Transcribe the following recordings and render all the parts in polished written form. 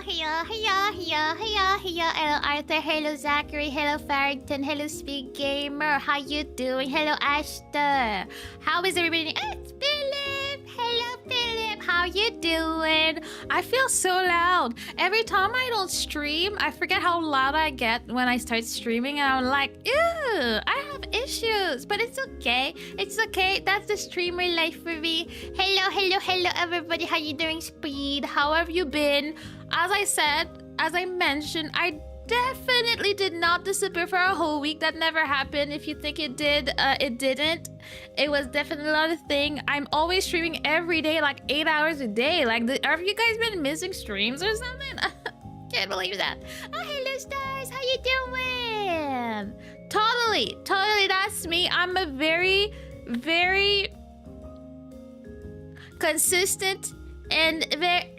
Hello, Arthur. Hello, Zachary. Hello, Farrington. Hello, Speed Gamer. How you doing? Hello, Ashton. How is everybody? It's Philip. Hello, Philip. How you doing? I feel so loud. Every time I don't stream, I forget how loud I get when I start streaming, and I'm like, ew, I have issues. But it's okay. It's okay. That's the streamer life for me. Hello, everybody. How you doing, Speed? How have you been? As I mentioned, I definitely did not disappear for a whole week. That never happened. If you think it did, it didn't. It was definitely not a thing. I'm always streaming every day, like 8 hours a day. Like, have you guys been missing streams or something? Can't believe that. Oh, hello, Stars. How you doing? Totally, that's me. I'm a very, very consistent and very...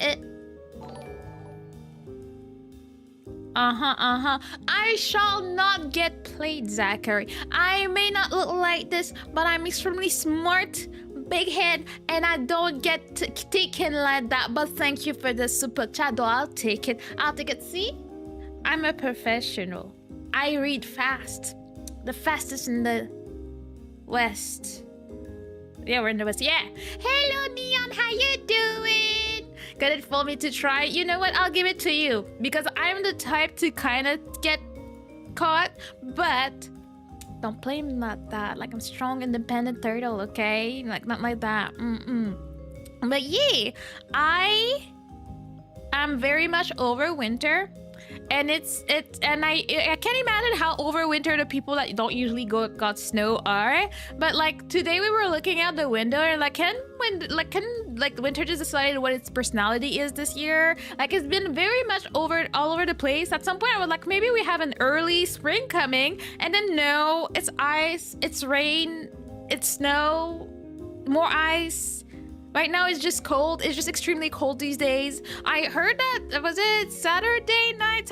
I shall not get played, Zachary. I may not look like this, but I'm extremely smart, big head, and I don't get taken like that. But thank you for the super chat, though. I'll take it. See? I'm a professional. I read fast. The fastest in the West. Yeah, we're in the West. Yeah. Hello, Neon. How you doing? Got it for me to try. You know what? I'll give it to you because I'm the type to kind of get caught, but don't blame me like that. Like, I'm strong, independent turtle, okay? Like, not like that. But yeah, I am very much over winter. And I can't imagine how over winter the people that don't usually got snow are. But like today we were looking out the window and like can winter just decided what its personality is this year? Like, it's been very much all over the place. At some point I was like, maybe we have an early spring coming, and then no, it's ice, it's rain, it's snow, more ice. Right now it's just cold. It's just extremely cold these days. I heard that, was it Saturday night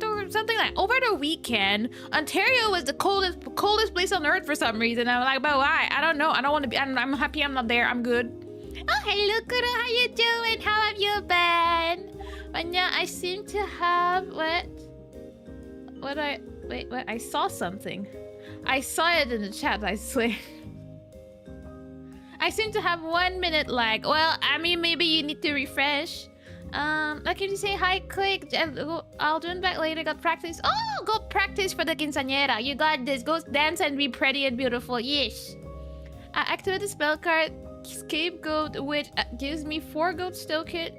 or something, like over the weekend, Ontario was the coldest place on earth for some reason. I'm like, but why? I don't know. I don't want to be. I'm happy I'm not there. I'm good. Oh, hello, Kuro. How you doing? How have you been? And yeah, I seem to have what I saw something. I saw it in the chat, I swear. I seem to have 1 minute lag. Well, I mean, maybe you need to refresh. Like, can you say hi quick? I'll do it back later. Got practice. Oh, go practice for the quinceañera. You got this. Go dance and be pretty and beautiful. Yes. Activate the spell card. Scapegoat, which gives me 4 goats token.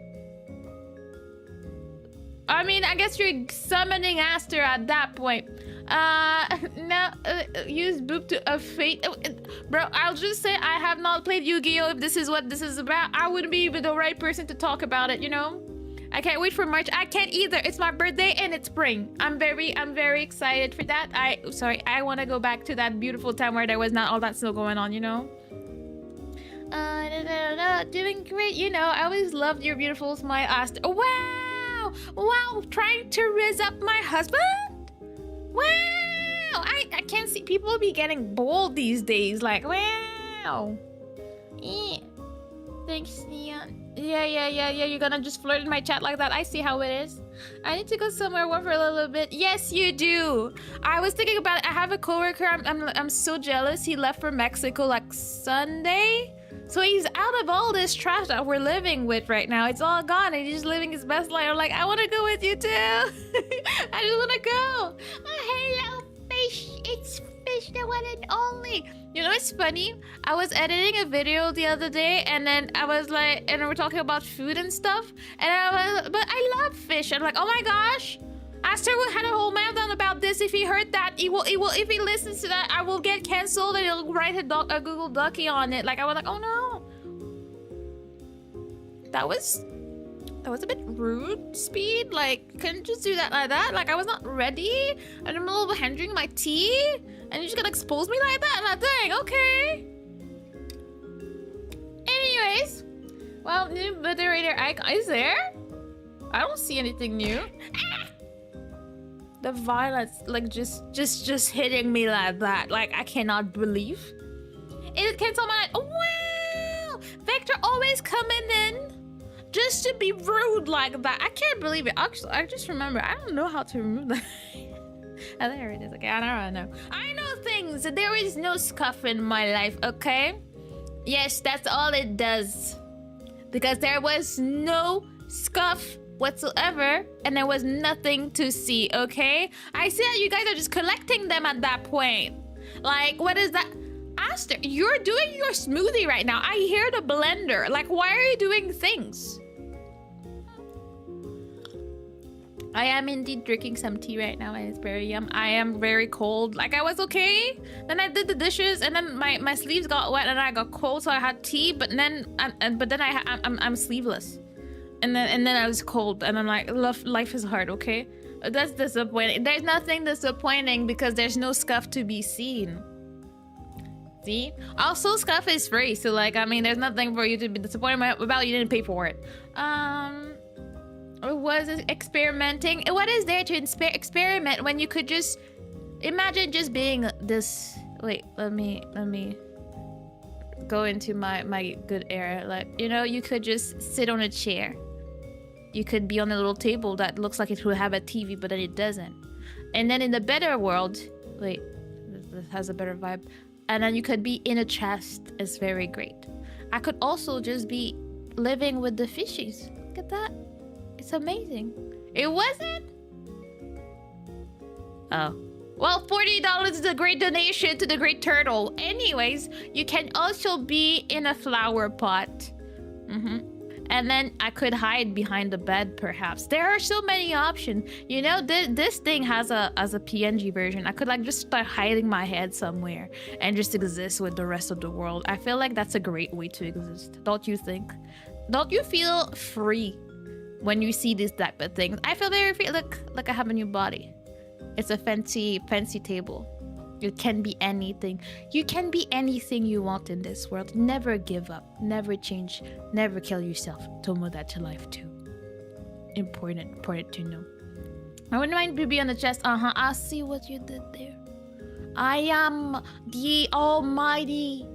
I mean, I guess you're summoning Aster at that point. Now, use Boop to a fate. Bro, I'll just say I have not played Yu-Gi-Oh! If this is what this is about. I wouldn't be the right person to talk about it, you know? I can't wait for March. I can't either. It's my birthday and it's spring. I'm very excited for that. I want to go back to that beautiful time where there was not all that snow going on, you know? Doing great. You know, I always loved your beautiful smile, Aster. Wow, trying to riz up my husband? Wow, I can't see people be getting bold these days. Like, wow. Yeah. Thanks, Neon. Yeah. You're gonna just flirt in my chat like that. I see how it is. I need to go somewhere warm for a little bit. Yes, you do. I was thinking about it. I have a coworker. I'm so jealous. He left for Mexico like Sunday. So he's out of all this trash that we're living with right now. It's all gone and he's just living his best life. I'm like, I want to go with you too. I just want to go. Oh, hello, Fish. It's Fish, the one and only. You know, it's funny. I was editing a video the other day and then I was like, and we were talking about food and stuff. And but I love Fish. I'm like, oh my gosh. Aster will had a whole meltdown about this. If he heard that, if he listens to that, I will get cancelled and he'll write a Google Ducky on it. Like, I was like, oh no. That was a bit rude, Speed. Like, couldn't just do that like that. Like, I was not ready. And I'm a little bit handling my tea. And you're just gonna expose me like that? And I think, okay. Anyways. Well, new moderator icon is there? I don't see anything new. The violence, like, just hitting me like that. Like, I cannot believe. It can tell my... Oh, wow! Vector always coming in. just to be rude like that. I can't believe it. Actually, I just remember. I don't know how to remove that. Oh, there it is. Okay, I don't know. I know things. There is no scuff in my life, okay? Yes, that's all it does. Because there was no scuff whatsoever, and there was nothing to see, okay? I see that you guys are just collecting them at that point. Like, what is that? Aster, you're doing your smoothie right now. I hear the blender. Like, why are you doing things? I am indeed drinking some tea right now, and it's very yum. I am very cold. Like, I was okay. Then I did the dishes, and then my sleeves got wet, and I got cold, so I had tea. But then I'm sleeveless, and then I was cold, and I'm like, life is hard. Okay, that's disappointing. There's nothing disappointing because there's no scuff to be seen. See? Also, scuff is free, so like, I mean, there's nothing for you to be disappointed about. You didn't pay for it. Was experimenting. What is there to experiment when you could just imagine just being this? Wait, let me go into my good era. Like, you know, you could just sit on a chair. You could be on a little table that looks like it would have a TV, but then it doesn't. And then in the better world, wait, this has a better vibe. And then you could be in a chest. It's very great. I could also just be living with the fishies. Look at that. It's amazing. It wasn't? Oh. Well, $40 is a great donation to the Great Turtle. Anyways, you can also be in a flower pot. And then I could hide behind the bed, perhaps. There are so many options. You know, this thing has a PNG version. I could like just start hiding my head somewhere and just exist with the rest of the world. I feel like that's a great way to exist. Don't you think? Don't you feel free when you see this type of things? I feel very free. Look, like I have a new body. It's a fancy table. It can be anything. You can be anything you want in this world. Never give up. Never change. Never kill yourself. Tomodachi life too. Important to know. I wouldn't mind to be on the chest. I see what you did there. I am the almighty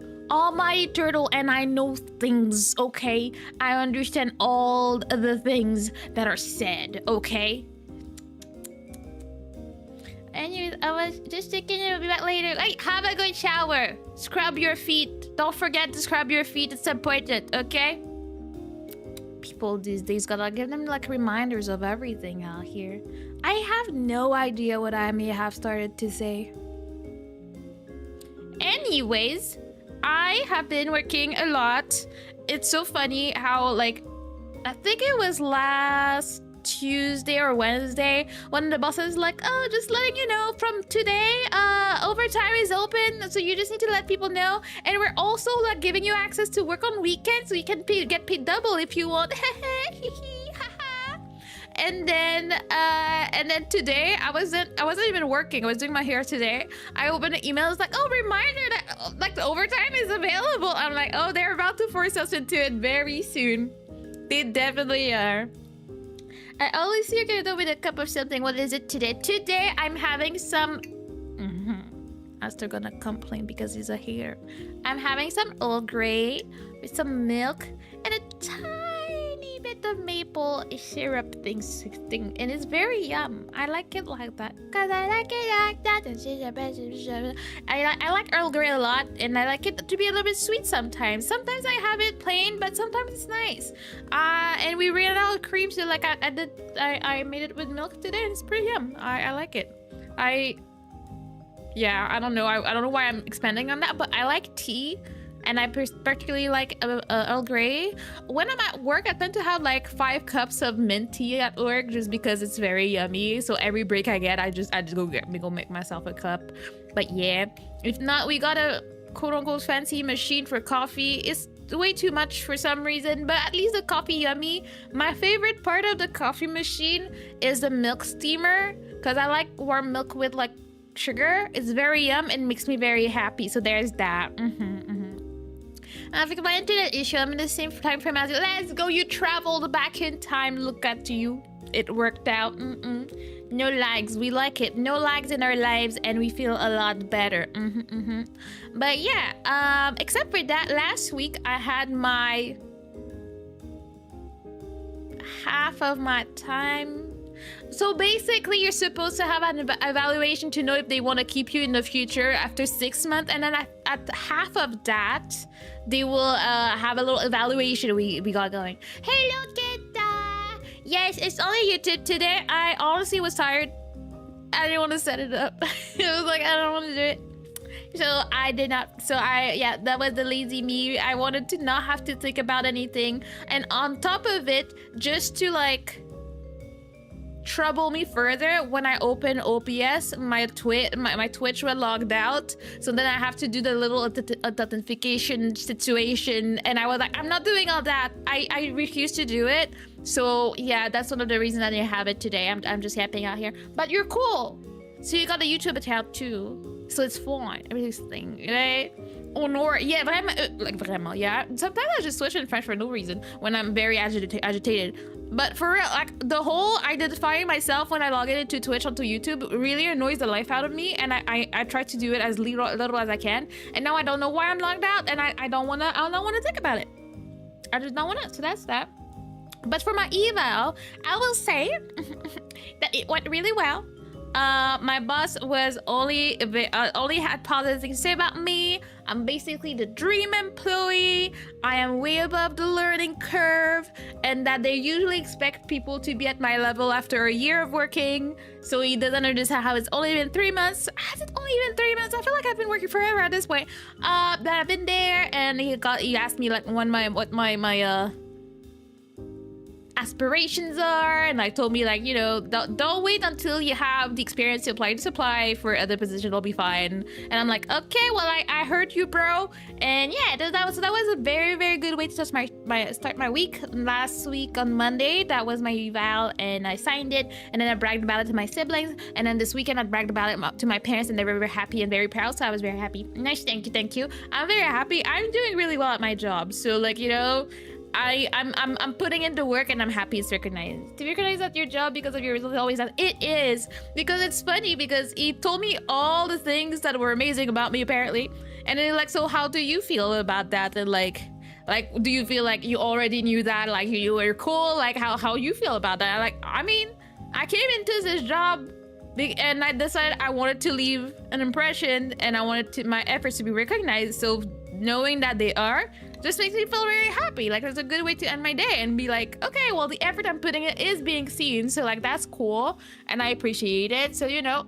turtle, and I know things, okay? I understand all the things that are said, okay? Anyways, I was just thinking I'll be back later. Hey, have a good shower. Scrub your feet. Don't forget to scrub your feet. It's important, okay? People these days gotta give them like reminders of everything out here. I have no idea what I may have started to say. Anyways, I have been working a lot. It's so funny how, like, I think it was last Tuesday or Wednesday when the boss is like, oh, just letting you know from today, overtime is open, so you just need to let people know, and we're also like giving you access to work on weekends, so you can get paid double if you want. And then today I wasn't even working. I was doing my hair today. I opened an email. It's like, oh, reminder that like the overtime is available. I'm like, oh, they're about to force us into it very soon. They definitely are. I always see you're gonna do with a cup of something. What is it today? Today I'm having some. I'm still gonna complain because he's a hater. I'm having some Earl Grey with some milk and a tiny bit of maple syrup thing, and it's very yum. I like it like that because I like it like that. I like Earl Grey a lot, and I like it to be a little bit sweet sometimes. Sometimes I have it plain, but sometimes it's nice. And we ran out of cream, so like I made it with milk today, and it's pretty yum. I like it. Yeah, I don't know. I don't know why I'm expanding on that, but I like tea. And I particularly like Earl Grey. When I'm at work, I tend to have like 5 cups of mint tea at work just because it's very yummy. So every break I get, I just go make myself a cup. But yeah, if not, we got a quote-unquote fancy machine for coffee. It's way too much for some reason, but at least the coffee yummy. My favorite part of the coffee machine is the milk steamer, because I like warm milk with like sugar. It's very yum and makes me very happy. So there's that. I think my internet issue, I'm in the same time frame as you. Let's go, you traveled back in time. Look at you. It worked out. No lags. We like it. No lags in our lives, and we feel a lot better. But yeah, except for that, last week I had my half of my time. So basically, you're supposed to have an evaluation to know if they want to keep you in the future after 6 months, and then at half of that, they will have a little evaluation we got going. Hey, look at that! Yes, it's only YouTube today. I honestly was tired. I didn't want to set it up. It was like, I don't want to do it. So I did not. So yeah, that was the lazy me. I wanted to not have to think about anything. And on top of it, just to like trouble me further, when I open OBS, my Twitch was logged out. So then I have to do the little authentication situation. And I was like, I'm not doing all that. I refuse to do it. So yeah, that's one of the reasons I didn't have it today. I'm just camping out here. But you're cool. So you got a YouTube account too. So it's fine. Everything, right? Oh no, yeah, vraiment, yeah. Sometimes I just switch in French for no reason when I'm very agitated. But for real, like the whole identifying myself when I log in into Twitch onto YouTube really annoys the life out of me, and I try to do it as little as I can. And now I don't know why I'm logged out, and I don't wanna think about it. I just don't wanna. So that's that. But for my eval, I will say that it went really well. My boss was only had positive things to say about me. I'm basically the dream employee. I am way above the learning curve, and that they usually expect people to be at my level after a year of working. So he doesn't understand how it's only been 3 months. Has it only been 3 months? I feel like I've been working forever at this point. That I've been there, and he asked me like what my aspirations are, and I told me like, you know, don't wait until you have the experience to apply to supply for other positions. It'll be fine. And I'm like, okay, well I heard you, bro. And yeah, that was a very, very good way to start my week. Last week on Monday, that was my eval, and I signed it, and then I bragged about it to my siblings, and then this weekend I bragged about it to my parents, and they were very happy and very proud. So I was very happy. Nice, thank you. I'm very happy. I'm doing really well at my job. So like, you know, I'm putting in the work, and I'm happy it's recognized. To be recognized at your job because of your results always that it is, because it's funny because he told me all the things that were amazing about me apparently, and then like, so how do you feel about that? And like do you feel like you already knew that, like you were cool? Like how you feel about that? Like, I mean, I came into this job and I decided I wanted to leave an impression, and I wanted my efforts to be recognized. So knowing that they are just makes me feel very happy. Like, it's a good way to end my day and be like, okay, well, the effort I'm putting in is being seen. So like, that's cool, and I appreciate it. So, you know,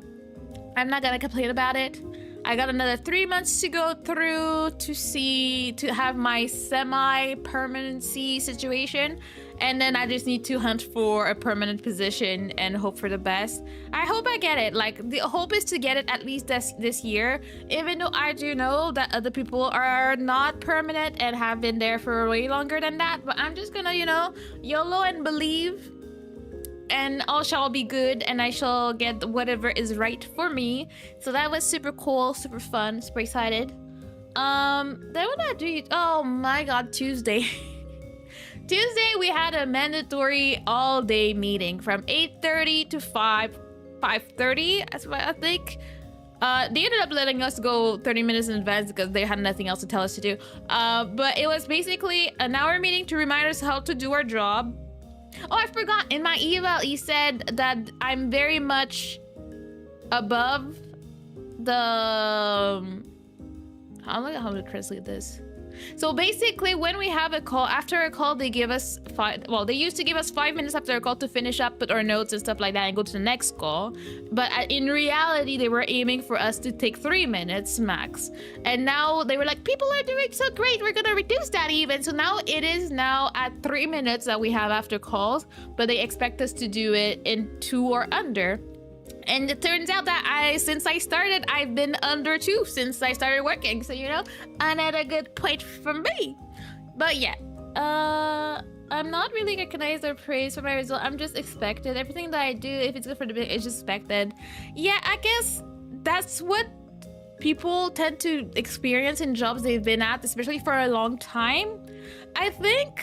I'm not gonna complain about it. I got another 3 months to go through to have my semi-permanency situation, and then I just need to hunt for a permanent position and hope for the best. I hope I get it. Like, the hope is to get it at least this year, even though I do know that other people are not permanent and have been there for way longer than that. But I'm just gonna, you know, YOLO and believe, and all shall be good, and I shall get whatever is right for me. So that was super cool, super fun, super excited. Then what did I do? Oh my god, Tuesday. Tuesday we had a mandatory all-day meeting from 8:30 to 5:30. That's what I think. They ended up letting us go 30 minutes in advance because they had nothing else to tell us to do. But it was basically an hour meeting to remind us how to do our job. Oh, I forgot. In my eval, he said that I'm very much above the... How to translate this? So basically, when we have a call, after a call, they give us they used to give us 5 minutes after a call to finish up, put our notes and stuff like that, and go to the next call. But in reality, they were aiming for us to take 3 minutes max. And now they were like, people are doing so great, we're gonna reduce that even. So now it is now at 3 minutes that we have after calls, but they expect us to do it in 2 or under. And it turns out that since I started, I've been under 2 since I started working. So, you know, another good point for me. But yeah, I'm not really recognized or praised for my result. I'm just expected. Everything that I do, if it's good for the bit, it's just expected. Yeah, I guess that's what people tend to experience in jobs they've been at, especially for a long time. I think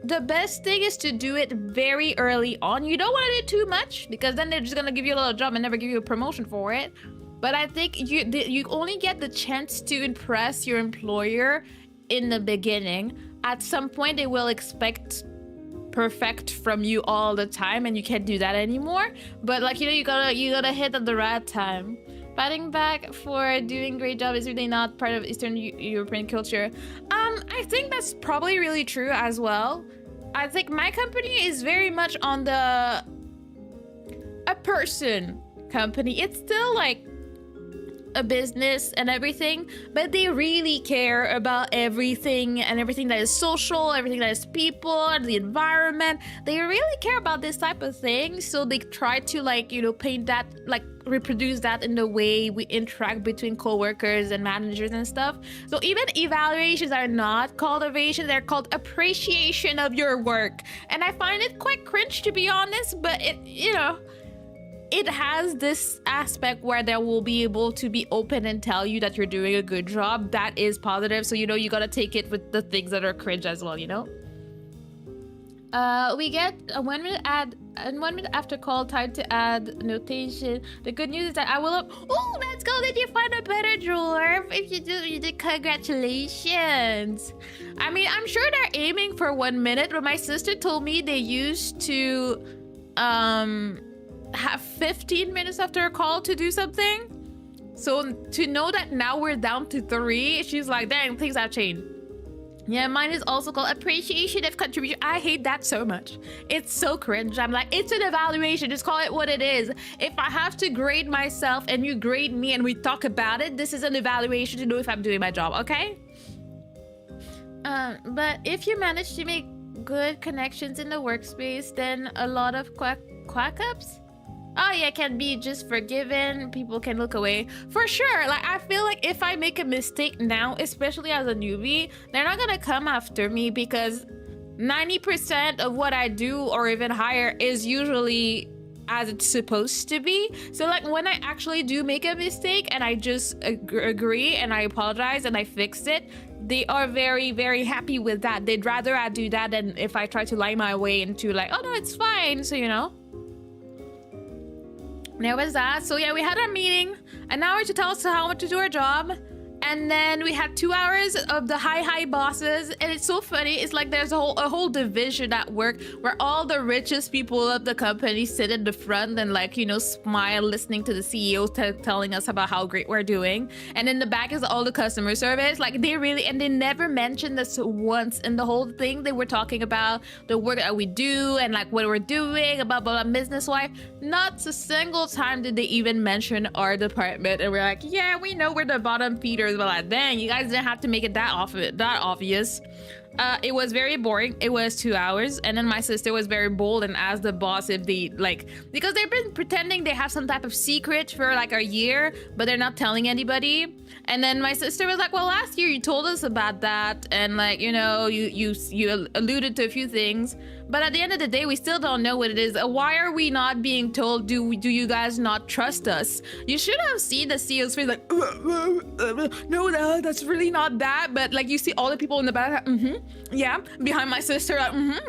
the best thing is to do it very early on. You don't want to do too much, because then they're just gonna give you a little job and never give you a promotion for it. But I think you only get the chance to impress your employer in the beginning. At some point, they will expect perfect from you all the time, and you can't do that anymore. But like, you gotta hit at the right time. Patting back for doing great job is really not part of Eastern European culture. I think that's probably really true as well. I think my company is very much on the a person company. It's still like a business and everything, but they really care about everything, and everything that is social, everything that is people, the environment. They really care about this type of thing, so they try to like, paint that, like reproduce that in the way we interact between co-workers and managers and stuff. So even evaluations are not called evaluation, they're called appreciation of your work. And I find it quite cringe, to be honest, but it has this aspect where they will be able to be open and tell you that you're doing a good job. That is positive. So, you gotta take it with the things that are cringe as well, We get a 1 minute ad and 1 minute after call time to add notation. The good news is that I will oh, let's go. Did you find a better dwarf? If you did, congratulations. I mean, I'm sure they're aiming for 1 minute, but my sister told me they used to have 15 minutes after a call to do something. So to know that now we're down to 3, she's like, dang, things have changed. Yeah, mine is also called appreciation of contribution. I hate that so much. It's so cringe. I'm like, it's an evaluation. Just call it what it is. If I have to grade myself and you grade me and we talk about it, this is an evaluation to know if I'm doing my job, okay? But if you manage to make good connections in the workspace, then a lot of quack-ups, oh yeah, can be just forgiven. People can look away. For sure. Like, I feel like if I make a mistake now, especially as a newbie, they're not gonna come after me, because 90% of what I do, or even higher, is usually as it's supposed to be. So like, when I actually do make a mistake and I just agree and I apologize and I fix it, they are very, very happy with that. They'd rather I do that than if I try to lie my way into like, oh no, it's fine. So, there was that. So yeah, we had our meeting, an hour to tell us how to do our job, and then we had 2 hours of the high bosses. And it's so funny, it's like there's a whole division at work where all the richest people of the company sit in the front and like, smile listening to the CEO telling us about how great we're doing, and in the back is all the customer service. Like, and they never mentioned this once in the whole thing. They were talking about the work that we do and like what we're doing about blah business wise. Not a single time did they even mention our department, and we're like, yeah, we know we're the bottom feeders, but like, dang, you guys didn't have to make it that obvious. It was very boring. It was 2 hours, and then my sister was very bold and asked the boss if they because they've been pretending they have some type of secret for like a year, but they're not telling anybody. And then my sister was like, well, last year you told us about that, and like, you alluded to a few things, but at the end of the day, we still don't know what it is. Why are we not being told? Do you guys not trust us? You should have seen the CEO's face, like, no, that's really not that. But like, you see all the people in the back, yeah, behind my sister, like, and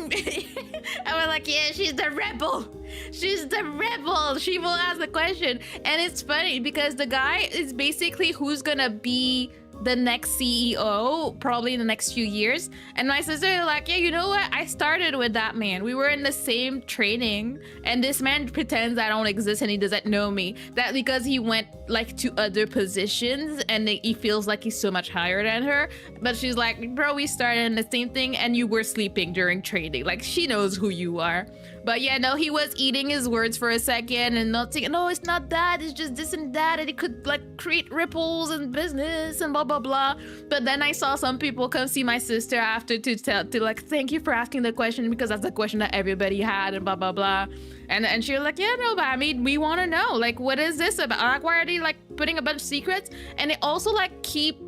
we're like, yeah, she's the rebel. She's the rebel. She will ask the question. And it's funny because the guy is basically who's gonna be the next CEO probably in the next few years. And my sister was like, yeah, you know what, I started with that man. We were in the same training, and this man pretends I don't exist and he doesn't know me. That because he went like to other positions and he feels like he's so much higher than her. But she's like, bro, we started in the same thing and you were sleeping during training. Like, she knows who you are. But yeah, no, he was eating his words for a second and not saying, no, it's not that, it's just this and that, and it could like create ripples in business and blah blah blah. But then I saw some people come see my sister after to like, thank you for asking the question, because that's the question that everybody had and blah blah blah. And she was like, yeah, no, but I mean, we want to know, like, what is this about? Like, why are they like putting a bunch of secrets? And they also like keep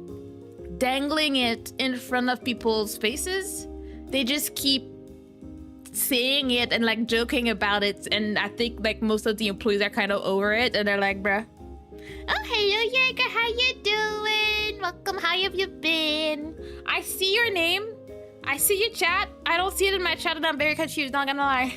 dangling it in front of people's faces. They just keep saying it and like joking about it, and I think like most of the employees are kind of over it, and they're like, bruh, oh, hello Jaeger, how you doing? Welcome, how have you been? I see your name, I see your chat, I don't see it in my chat, and I'm very confused, not gonna lie.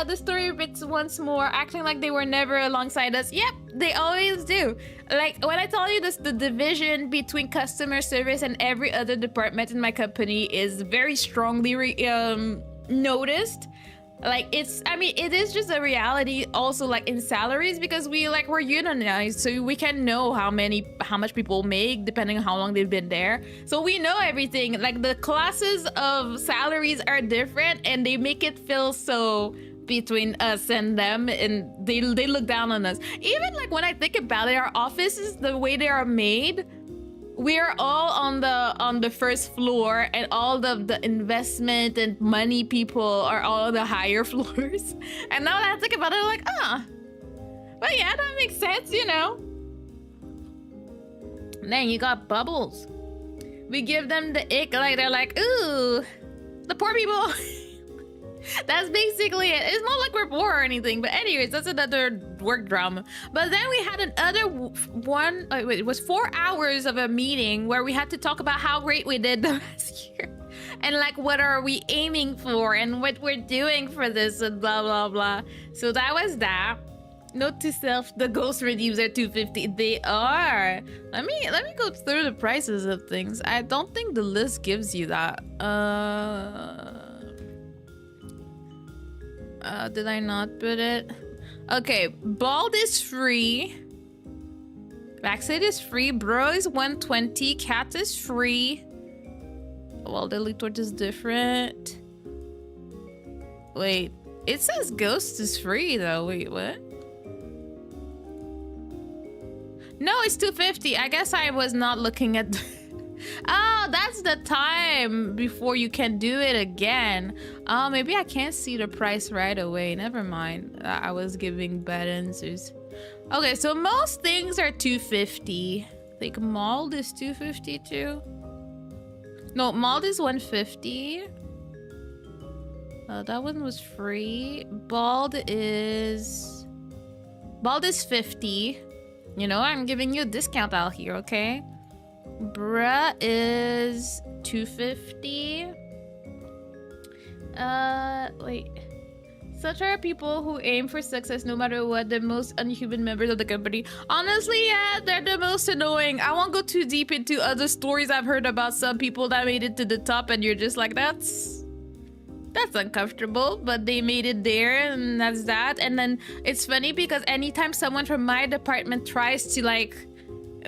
The story bits once more, acting like they were never alongside us. Yep, they always do. Like, when I tell you this, the division between customer service and every other department in my company is very strongly noticed. Like it is just a reality also, like in salaries, because we're unionized, so we can know how much people make depending on how long they've been there. So we know everything. Like the classes of salaries are different, and they make it feel so between us and them, and they look down on us. Even like when I think about it, our offices, the way they are made, we're all on the first floor, and all the investment and money people are all on the higher floors. And now that I think about it, I'm like, but yeah, that makes sense, you know. And then you got bubbles. We give them the ick, like they're like, ooh, the poor people. That's basically it. It's not like we're poor or anything, but anyways, that's another work drama. But then we had another one. It was 4 hours of a meeting where we had to talk about how great we did the last year, and like what are we aiming for, and what we're doing for this, and blah blah blah. So that was that. Note to self: the ghost redeems are $250. They are. Let me go through the prices of things. I don't think the list gives you that. Did I not put it? Okay, bald is free. Backside is free. Bro is 120. Cat is free. Well, the torch is different. Wait, it says ghost is free though. Wait, what? No, it's $250. I guess I was not looking at. Oh, that's the time before you can do it again. Oh, maybe I can't see the price right away. Never mind. I was giving bad answers. Okay, so most things are $250. I think mold is $250 too. No, mold is $150. That one was free. Bald is $50. You know, I'm giving you a discount out here, okay? Bruh is $250. Wait. Such are people who aim for success no matter what, the most unhuman members of the company. Honestly, yeah, they're the most annoying. I won't go too deep into other stories I've heard about some people that made it to the top, and you're just like, that's uncomfortable, but they made it there, and that's that. And then it's funny because anytime someone from my department tries to like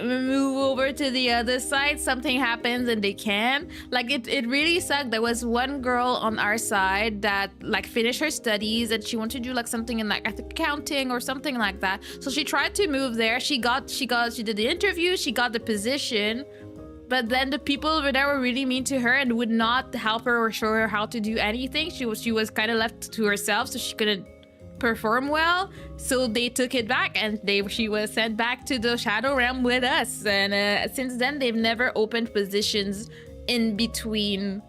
move over to the other side, something happens and they can. Like it really sucked. There was one girl on our side that like finished her studies, and she wanted to do like something in like I think accounting or something like that. So she tried to move there. She did the interview, she got the position, but then the people over there were really mean to her and would not help her or show her how to do anything. She was kind of left to herself, so she couldn't perform well. So they took it back, and she was sent back to the Shadow Realm with us. And since then, they've never opened positions in between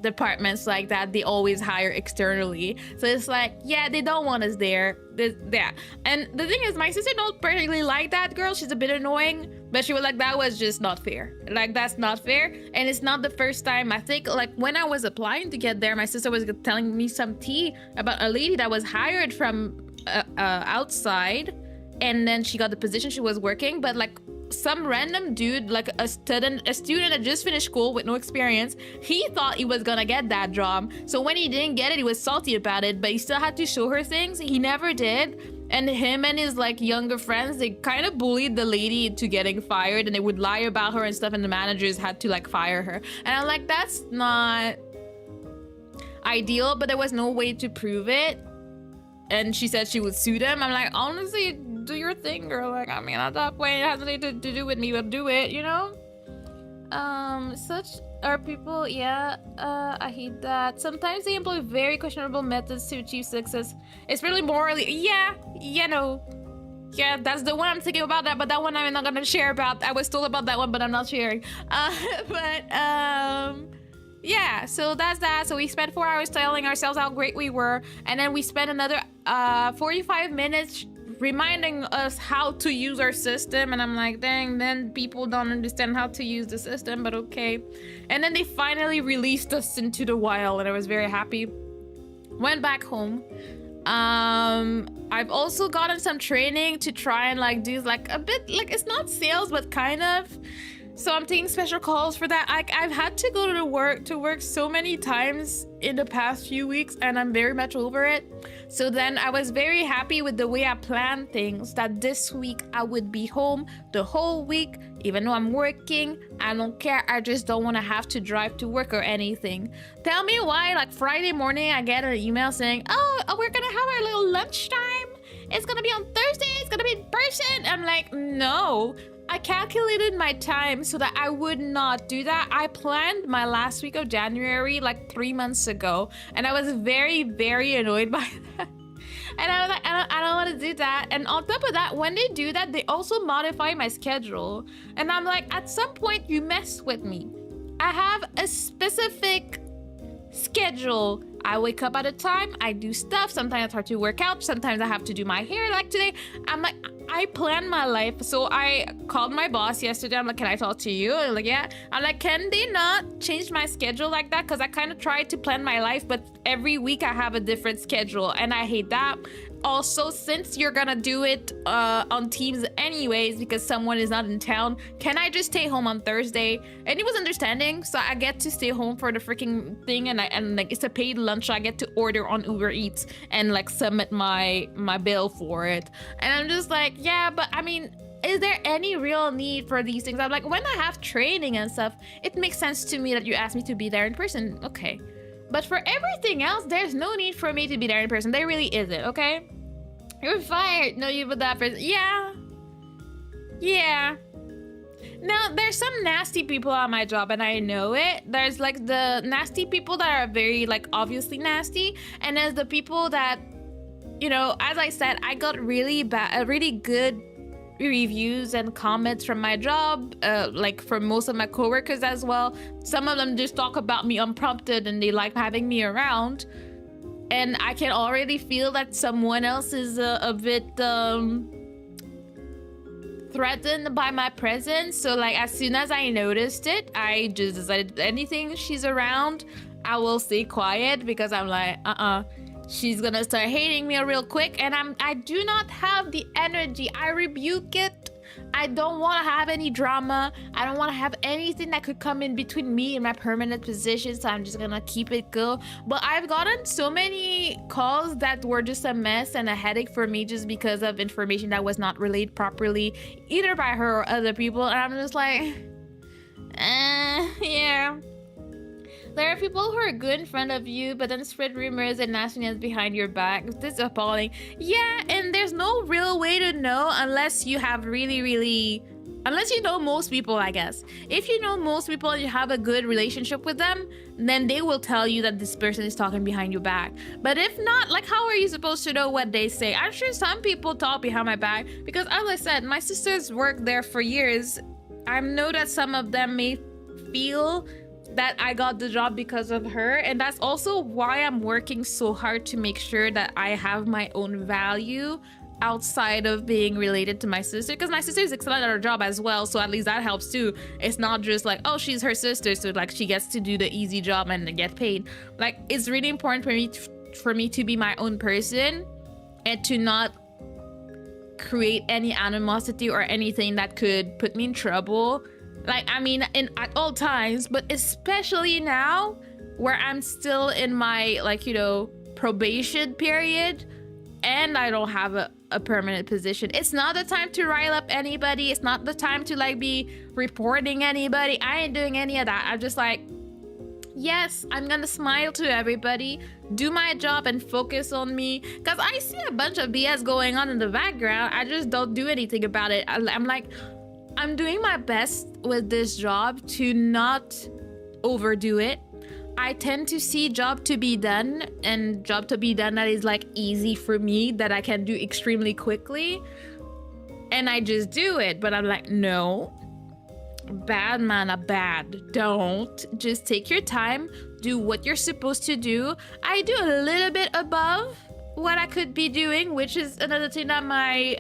departments like that. They always hire externally. So it's like, yeah, they don't want us there. Yeah. And the thing is, my sister don't particularly like that girl. She's a bit annoying, but she was like, that was just not fair. Like, that's not fair. And it's not the first time. I think like when I was applying to get there, my sister was telling me some tea about a lady that was hired from outside, and then she got the position, she was working, but like some random dude, like a student that just finished school with no experience, he thought he was gonna get that job. So when he didn't get it, he was salty about it, but he still had to show her things. He never did. And him and his like younger friends, they kind of bullied the lady into getting fired, and they would lie about her and stuff, and the managers had to like fire her. And I'm like, that's not ideal, but there was no way to prove it. And she said she would sue them. I'm like, honestly, do your thing, girl. Like, I mean, at that point, it has nothing to do with me, but do it, you know? Such are people, yeah, I hate that. Sometimes they employ very questionable methods to achieve success. It's really morally, yeah, you know. Yeah, that's the one I'm thinking about, that, but that one I'm not gonna share about. I was told about that one, but I'm not sharing. Yeah, so that's that. So we spent 4 hours telling ourselves how great we were, and then we spent another 45 minutes reminding us how to use our system. And I'm like, dang, then people don't understand how to use the system, but okay. And then they finally released us into the wild, and I was very happy. Went back home. I've also gotten some training to try and like do like a bit, like it's not sales, but kind of So I'm taking special calls for that. I've had to go to work so many times in the past few weeks, and I'm very much over it. So then I was very happy with the way I planned things, that this week I would be home the whole week. Even though I'm working, I don't care. I just don't want to have to drive to work or anything. Tell me why, like Friday morning, I get an email saying, oh, we're gonna have our little lunchtime. It's gonna be on Thursday. It's gonna be in person. I'm like, no. I calculated my time so that I would not do that. I planned my last week of January like 3 months ago, and I was very, very annoyed by that. And I was like, I don't want to do that. And on top of that, when they do that, they also modify my schedule. And I'm like, at some point, you mess with me. I have a specific schedule. I wake up at a time, I do stuff. Sometimes I start to work out. Sometimes I have to do my hair. Like today, I'm like, I plan my life. So I called my boss yesterday. I'm like, can I talk to you? And like, yeah. I'm like, can they not change my schedule like that? Because I kind of tried to plan my life, but every week I have a different schedule, and I hate that. Also, since you're gonna do it on Teams anyways because someone is not in town, can I just stay home on Thursday? And he was understanding, so I get to stay home for the freaking thing, and like it's a paid lunch. So I get to order on Uber Eats and like submit my bill for it. And I'm just like, yeah, but I mean, is there any real need for these things? I'm like, when I have training and stuff, it makes sense to me that you ask me to be there in person. Okay. But for everything else, there's no need for me to be there in person. There really isn't, okay? You're fired. No, you put that person. Yeah. Yeah. Now, there's some nasty people on my job, and I know it. There's like the nasty people that are very like obviously nasty, and there's the people that, you know, as I said, I got really good reviews and comments from my job, like from most of my coworkers as well. Some of them just talk about me unprompted, and they like having me around. And I can already feel that someone else is a bit threatened by my presence. So like as soon as I noticed it, I just decided anything she's around, I will stay quiet, because I'm like, she's gonna start hating me real quick, and I do not have the energy. I rebuke it. I don't want to have any drama. I don't want to have anything that could come in between me and my permanent position, so I'm just gonna keep it cool. But I've gotten so many calls that were just a mess and a headache for me just because of information that was not relayed properly, either by her or other people, and I'm just like, yeah. There are people who are good in front of you, but then spread rumors and nastiness behind your back. This is appalling. Yeah, and there's no real way to know unless you have unless you know most people, I guess. If you know most people and you have a good relationship with them, then they will tell you that this person is talking behind your back. But if not, like, how are you supposed to know what they say? I'm sure some people talk behind my back, because as I said, my sisters worked there for years. I know that some of them may feel that I got the job because of her, and that's also why I'm working so hard to make sure that I have my own value outside of being related to my sister, because my sister is excellent at her job as well, so at least that helps too. It's not just like, oh, she's her sister, so like she gets to do the easy job and get paid. Like, it's really important for me to be my own person and to not create any animosity or anything that could put me in trouble. Like, I mean, at all times, but especially now where I'm still in my, like, you know, probation period, and I don't have a permanent position. It's not the time to rile up anybody. It's not the time to like be reporting anybody. I ain't doing any of that. I'm just like, yes, I'm gonna smile to everybody, do my job, and focus on me, because I see a bunch of BS going on in the background. I just don't do anything about it. I'm like, I'm doing my best with this job to not overdo it. I tend to see job to be done, and job to be done that is like easy for me, that I can do extremely quickly, and I just do it. But I'm like, no, bad man, bad. Don't. Just take your time, do what you're supposed to do. I do a little bit above what I could be doing, which is another thing that my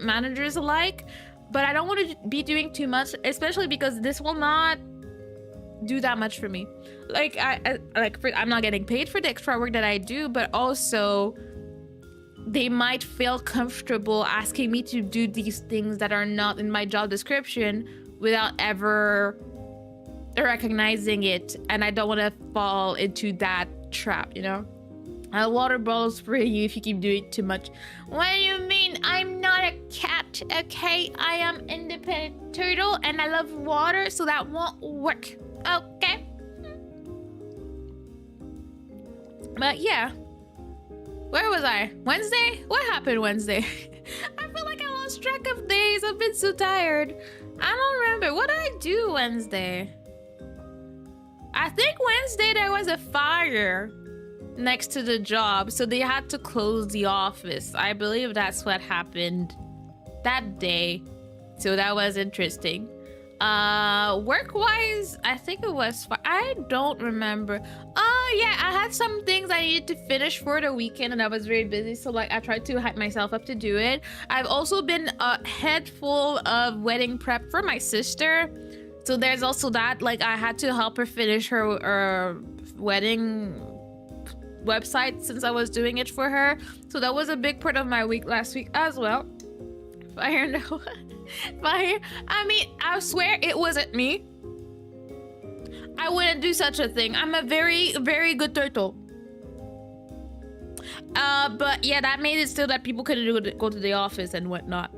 managers like. But I don't want to be doing too much, especially because this will not do that much for me. Like, I'm not getting paid for the extra work that I do, but also they might feel comfortable asking me to do these things that are not in my job description without ever recognizing it, and I don't want to fall into that trap, you know. A water bottle spray you if you keep doing it too much. What do you mean? I'm not a cat, okay? I am independent turtle and I love water, so that won't work, okay? But yeah, where was I? Wednesday? What happened Wednesday? I feel like I lost track of days. I've been so tired. I don't remember. What did I do Wednesday? I think Wednesday there was a fire next to the job, so they had to close the office. I believe that's what happened that day. So that was interesting. Work-wise, I think it was fine. I don't remember. Oh yeah, I had some things I needed to finish for the weekend and I was very busy, so like I tried to hype myself up to do it. I've also been a head full of wedding prep for my sister, so there's also that. Like I had to help her finish her wedding website since I was doing it for her, so that was a big part of my week last week as well. Fire, no. Fire. I mean, I swear it wasn't me. I wouldn't do such a thing. I'm a very, very good turtle. But yeah, that made it still that people couldn't go to the office and whatnot.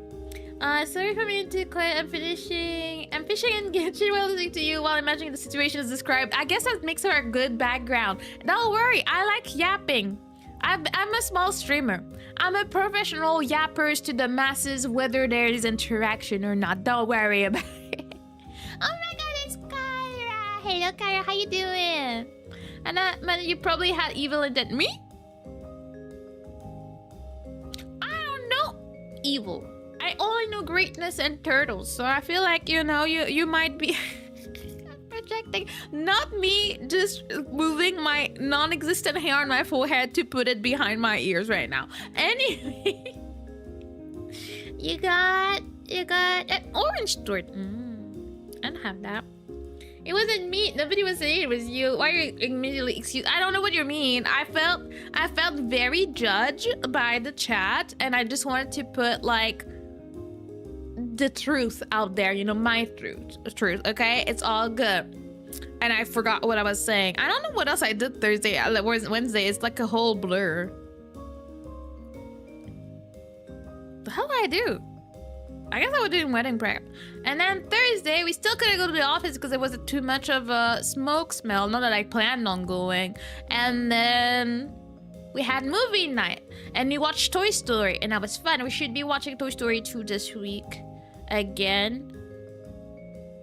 Sorry for being too quiet. I'm fishing and Genshin while listening to you while imagining the situation is described. I guess that makes her a good background. Don't worry, I like yapping. I'm a small streamer. I'm a professional yapper to the masses, whether there is interaction or not. Don't worry about it. Oh my god, it's Kyra. Hello, Kyra. How you doing? And man, you probably had evil intent. Me? I don't know evil. I only know greatness and turtles. So I feel like, you know, you might be... projecting. Not me just moving my non-existent hair on my forehead to put it behind my ears right now. Anyway, you got an orange torte. I don't have that. It wasn't me. Nobody was saying it was you. Why are you immediately excuse? I don't know what you mean. I felt very judged by the chat, and I just wanted to put like the truth out there, you know, my truth, okay? It's all good. And I forgot what I was saying. I don't know what else I did Thursday. Wednesday, it's like a whole blur. The hell did I do? I guess I was doing wedding prep. And then Thursday, we still couldn't go to the office because it was too much of a smoke smell, not that I planned on going. And then we had movie night and we watched Toy Story and that was fun. We should be watching Toy Story 2 this week again.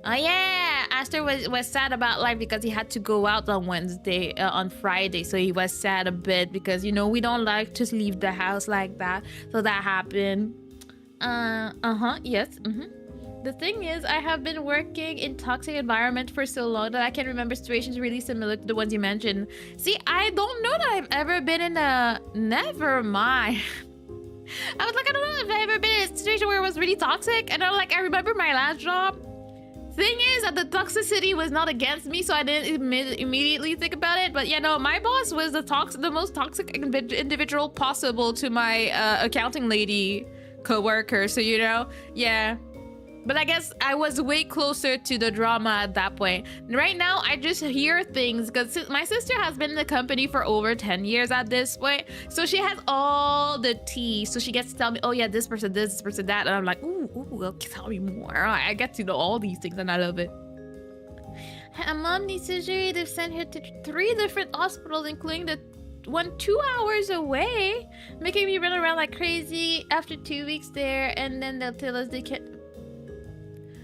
Oh yeah, Aster was sad about life because he had to go out on Friday, so he was sad a bit because, you know, we don't like to leave the house like that, so that happened. Yes. The thing is, I have been working in toxic environment for so long that I can remember situations really similar to the ones you mentioned. See, I don't know that I've ever been in a... Never mind. I was like, I don't know if I've ever been in a situation where it was really toxic. And I'm like, I remember my last job. Thing is that the toxicity was not against me, so I didn't immediately think about it. But yeah, no, my boss was the most toxic individual possible to my accounting lady co-worker. So, you know, yeah. But I guess I was way closer to the drama at that point. Right now, I just hear things because my sister has been in the company for over 10 years at this point. So she has all the tea. So she gets to tell me, oh yeah, this person that. And I'm like, ooh, tell me more. I get to know all these things and I love it. Her mom needs surgery. They've sent her to 3 different hospitals, including the one 2 hours away, making me run around like crazy after 2 weeks there. And then they'll tell us they can't.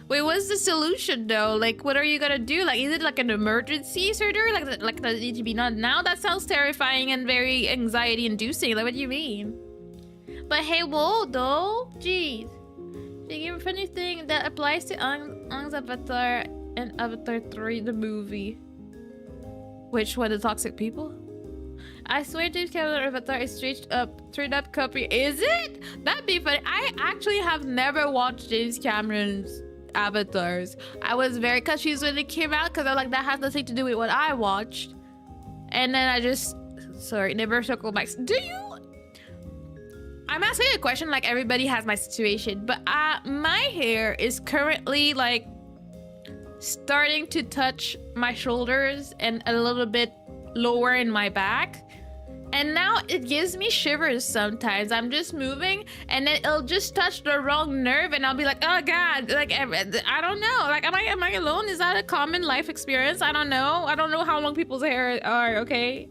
Wait, what's the solution though? Like, what are you gonna do? Like, is it like an emergency surgery? Like that need to be done now? That sounds terrifying and very anxiety inducing. Like, what do you mean? But hey, whoa, though. Jeez. They gave a funny thing that applies to Ang's Avatar and Avatar 3, the movie. Which one? The toxic people? I swear James Cameron Avatar is straight up copy. Is it? That'd be funny. I actually have never watched James Cameron's Avatars. I was very confused when it came out because I'm like, that has nothing to do with what I watched. And then I just, sorry, never circled back. Do you? I'm asking a question like everybody has my situation, but my hair is currently like starting to touch my shoulders and a little bit lower in my back. And now it gives me shivers sometimes. I'm just moving and then it'll just touch the wrong nerve and I'll be like, oh God, like, I don't know. Like, am I alone? Is that a common life experience? I don't know. I don't know how long people's hair are, okay?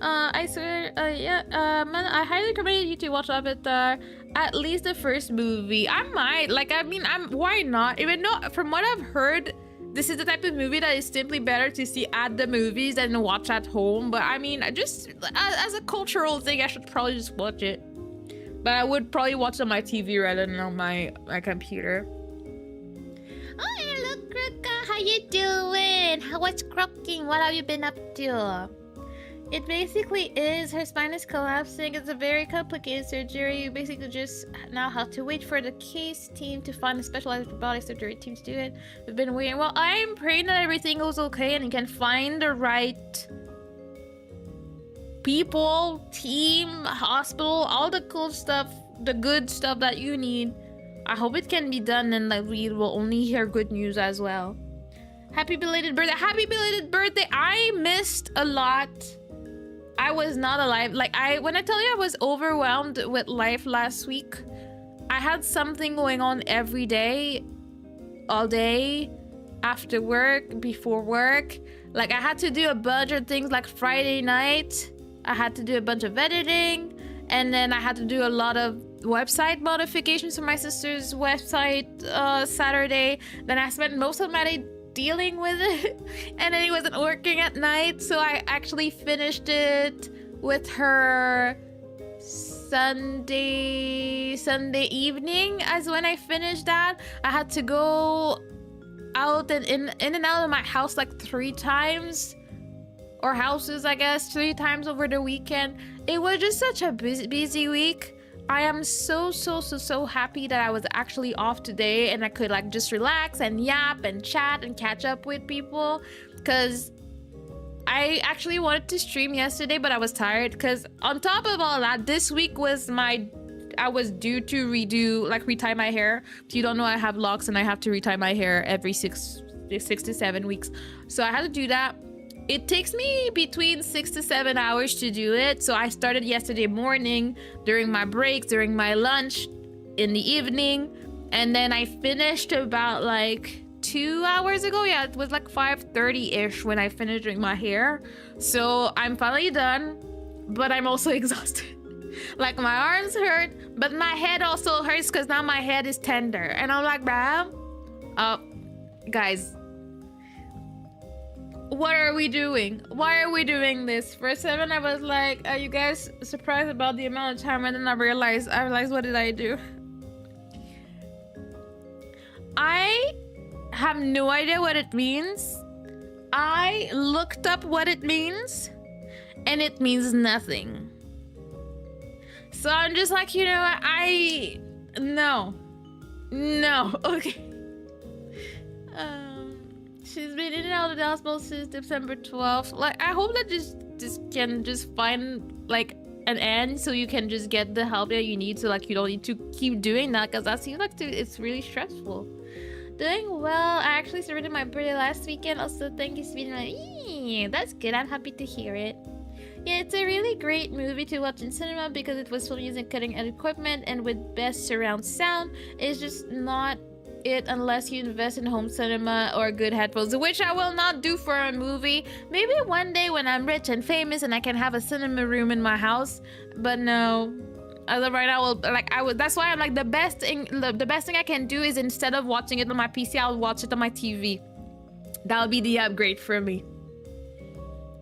I swear, man, I highly recommend you to watch Avatar, at least the first movie. I might, like, I mean, why not? Even though, from what I've heard, this is the type of movie that is simply better to see at the movies than watch at home. But I mean, just as a cultural thing, I should probably just watch it. But I would probably watch on my TV rather than on my computer. Oh, hello, Kruka. How you doing? What's crocking? What have you been up to? It basically is, her spine is collapsing. It's a very complicated surgery. You basically just now have to wait for the case team to find a specialized robotic surgery team to do it. We've been waiting. Well, I'm praying that everything goes okay and you can find the right people, team, hospital, all the cool stuff, the good stuff that you need. I hope it can be done and like we will only hear good news as well. Happy belated birthday. Happy belated birthday. I missed a lot. I was not alive. Like, when I tell you I was overwhelmed with life last week, I had something going on every day, all day, after work, before work. Like, I had to do a bunch of things. Like Friday night, I had to do a bunch of editing, and then I had to do a lot of website modifications for my sister's website Saturday. Then I spent most of my day dealing with it, and then it wasn't working at night, so I actually finished it with her Sunday evening. As when I finished that, I had to go out and in and out of my house like 3 times, or houses, I guess, 3 times over the weekend. It was just such a busy week. I am so happy that I was actually off today and I could like just relax and yap and chat and catch up with people, because I actually wanted to stream yesterday, but I was tired because on top of all that, this week was I was due to retie my hair. If you don't know, I have locks and I have to retie my hair every 6 to 7 weeks. So I had to do that. It takes me between 6 to 7 hours to do it. So I started yesterday morning, during my breaks, during my lunch, in the evening. And then I finished about like 2 hours ago. Yeah, it was like 5:30-ish when I finished doing my hair. So I'm finally done, but I'm also exhausted. Like, my arms hurt, but my head also hurts because now my head is tender. And I'm like, bruh, guys, what are we doing? Why are we doing this? For a second, I was like, are you guys surprised about the amount of time? And then I realized, what did I do? I have no idea what it means. I looked up what it means, and it means nothing. So I'm just like, you know what? No, okay. She's been in and out of the hospital since December 12th. Like, I hope that this can just find like an end, so you can just get the help that you need, so like you don't need to keep doing that, because that seems like it's really stressful. Doing well. I actually celebrated my birthday last weekend. Also, thank you, sweetie. That's good. I'm happy to hear it. Yeah, it's a really great movie to watch in cinema because it was filmed using cutting-edge equipment and with best surround sound. It's just not it unless you invest in home cinema or good headphones, which I will not do for a movie. Maybe one day when I'm rich and famous and I can have a cinema room in my house, but no. As of right now, that's why I'm like, the best thing I can do is, instead of watching it on my PC, I'll watch it on my TV. That'll be the upgrade for me.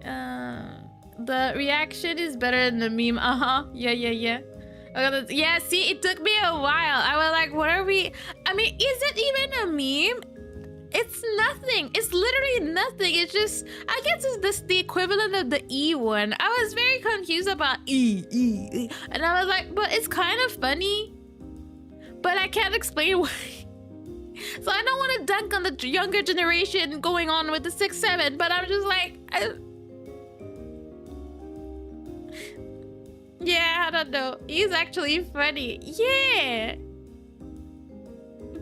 The reaction is better than the meme. Yeah. Yeah, see, it took me a while. I was like, what are we? I mean, is it even a meme? It's nothing. It's literally nothing. It's just, I guess it's the equivalent of the E one. I was very confused about E. And I was like, but it's kind of funny. But I can't explain why. So I don't want to dunk on the younger generation going on with the 6-7, but I'm just like, yeah, I don't know. He's actually funny. Yeah.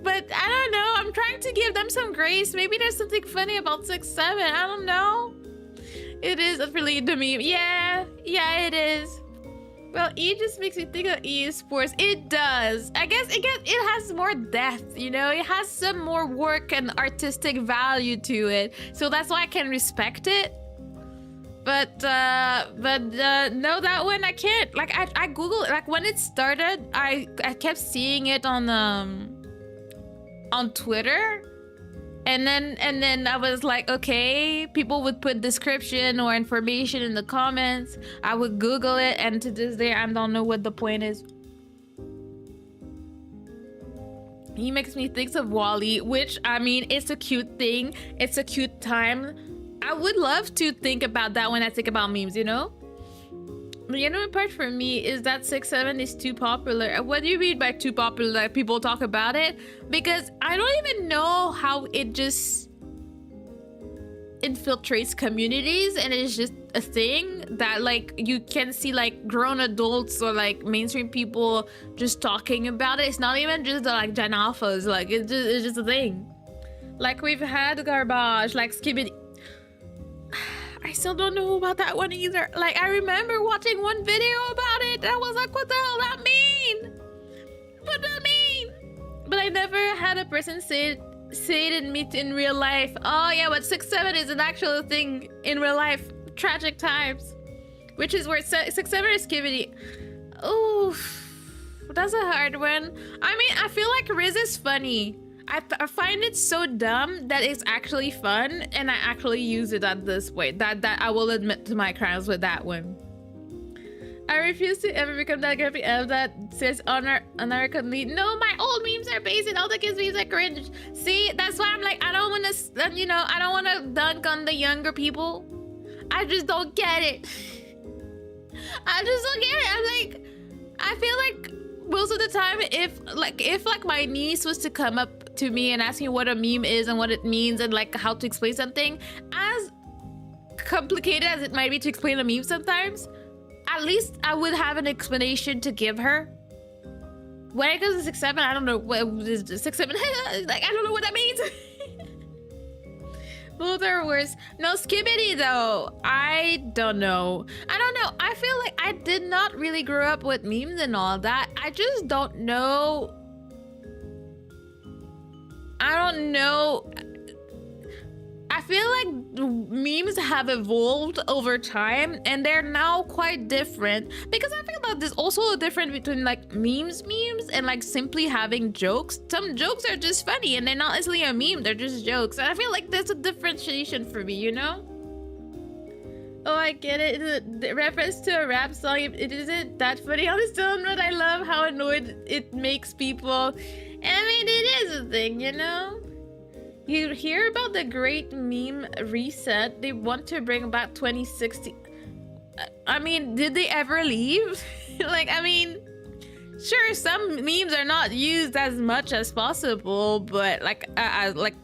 But I don't know. I'm I'm trying to give them some grace. Maybe there's something funny about 6'7". I don't know. It is really the meme. Yeah, it is. Well, E just makes me think of EA Sports. It does. I guess it has more depth, you know? It has some more work and artistic value to it. So that's why I can respect it. But no, that one I can't. Like, I Googled, like, when it started, I kept seeing it on Twitter. And then I was like, okay, people would put description or information in the comments. I would Google it, and to this day, I don't know what the point is. He makes me think of Wall-E, which, I mean, it's a cute thing. It's a cute time. I would love to think about that when I think about memes, you know? The other part for me is that 6'7" is too popular. What do you mean by too popular? Like, people talk about it? Because I don't even know how it just infiltrates communities, and it's just a thing that, like, you can see, like, grown adults or, like, mainstream people just talking about it. It's not even just the, like, Gen Alphas. Like, it's just a thing. Like, we've had garbage, like Skibidi. I still don't know about that one either. Like, I remember watching one video about it, and I was like, what the hell that mean? What does that mean? But I never had a person say it in real life. Oh yeah, but 6'7" is an actual thing in real life. Tragic times. Which is where 6'7" is Skibidi. Oof. That's a hard one. I mean, I feel like Riz is funny. I find it so dumb that it's actually fun, and I actually use it at this point. That I will admit to my crimes with that one. I refuse to ever become that grumpy elf that says unarically. No, my old memes are basic. All the kids' memes are cringe. See, that's why I'm like, I don't want to, you know, I don't want to dunk on the younger people. I just don't get it. I just don't get it. I'm like, I feel like most of the time, if my niece was to come up to me and ask me what a meme is and what it means and like how to explain something, as complicated as it might be to explain a meme sometimes, at least I would have an explanation to give her. When it comes to 6'7", I don't know what is 6'7". Like, I don't know what that means. Both are worse. No, Skibidi though, I don't know. I feel like I did not really grow up with memes and all that. I just don't know. I don't know. I feel like memes have evolved over time, and they're now quite different, because I feel like there's also a difference between like memes and like simply having jokes. Some jokes are just funny and they're not necessarily a meme, they're just jokes. And I feel like there's a differentiation for me, you know? Oh, I get it. The reference to a rap song, it isn't that funny on its own, but I love how annoyed it makes people. I mean, it is a thing, you know? You hear about the great meme reset. They want to bring back 2016. I mean, did they ever leave? Like, I mean, sure, some memes are not used as much as possible, but like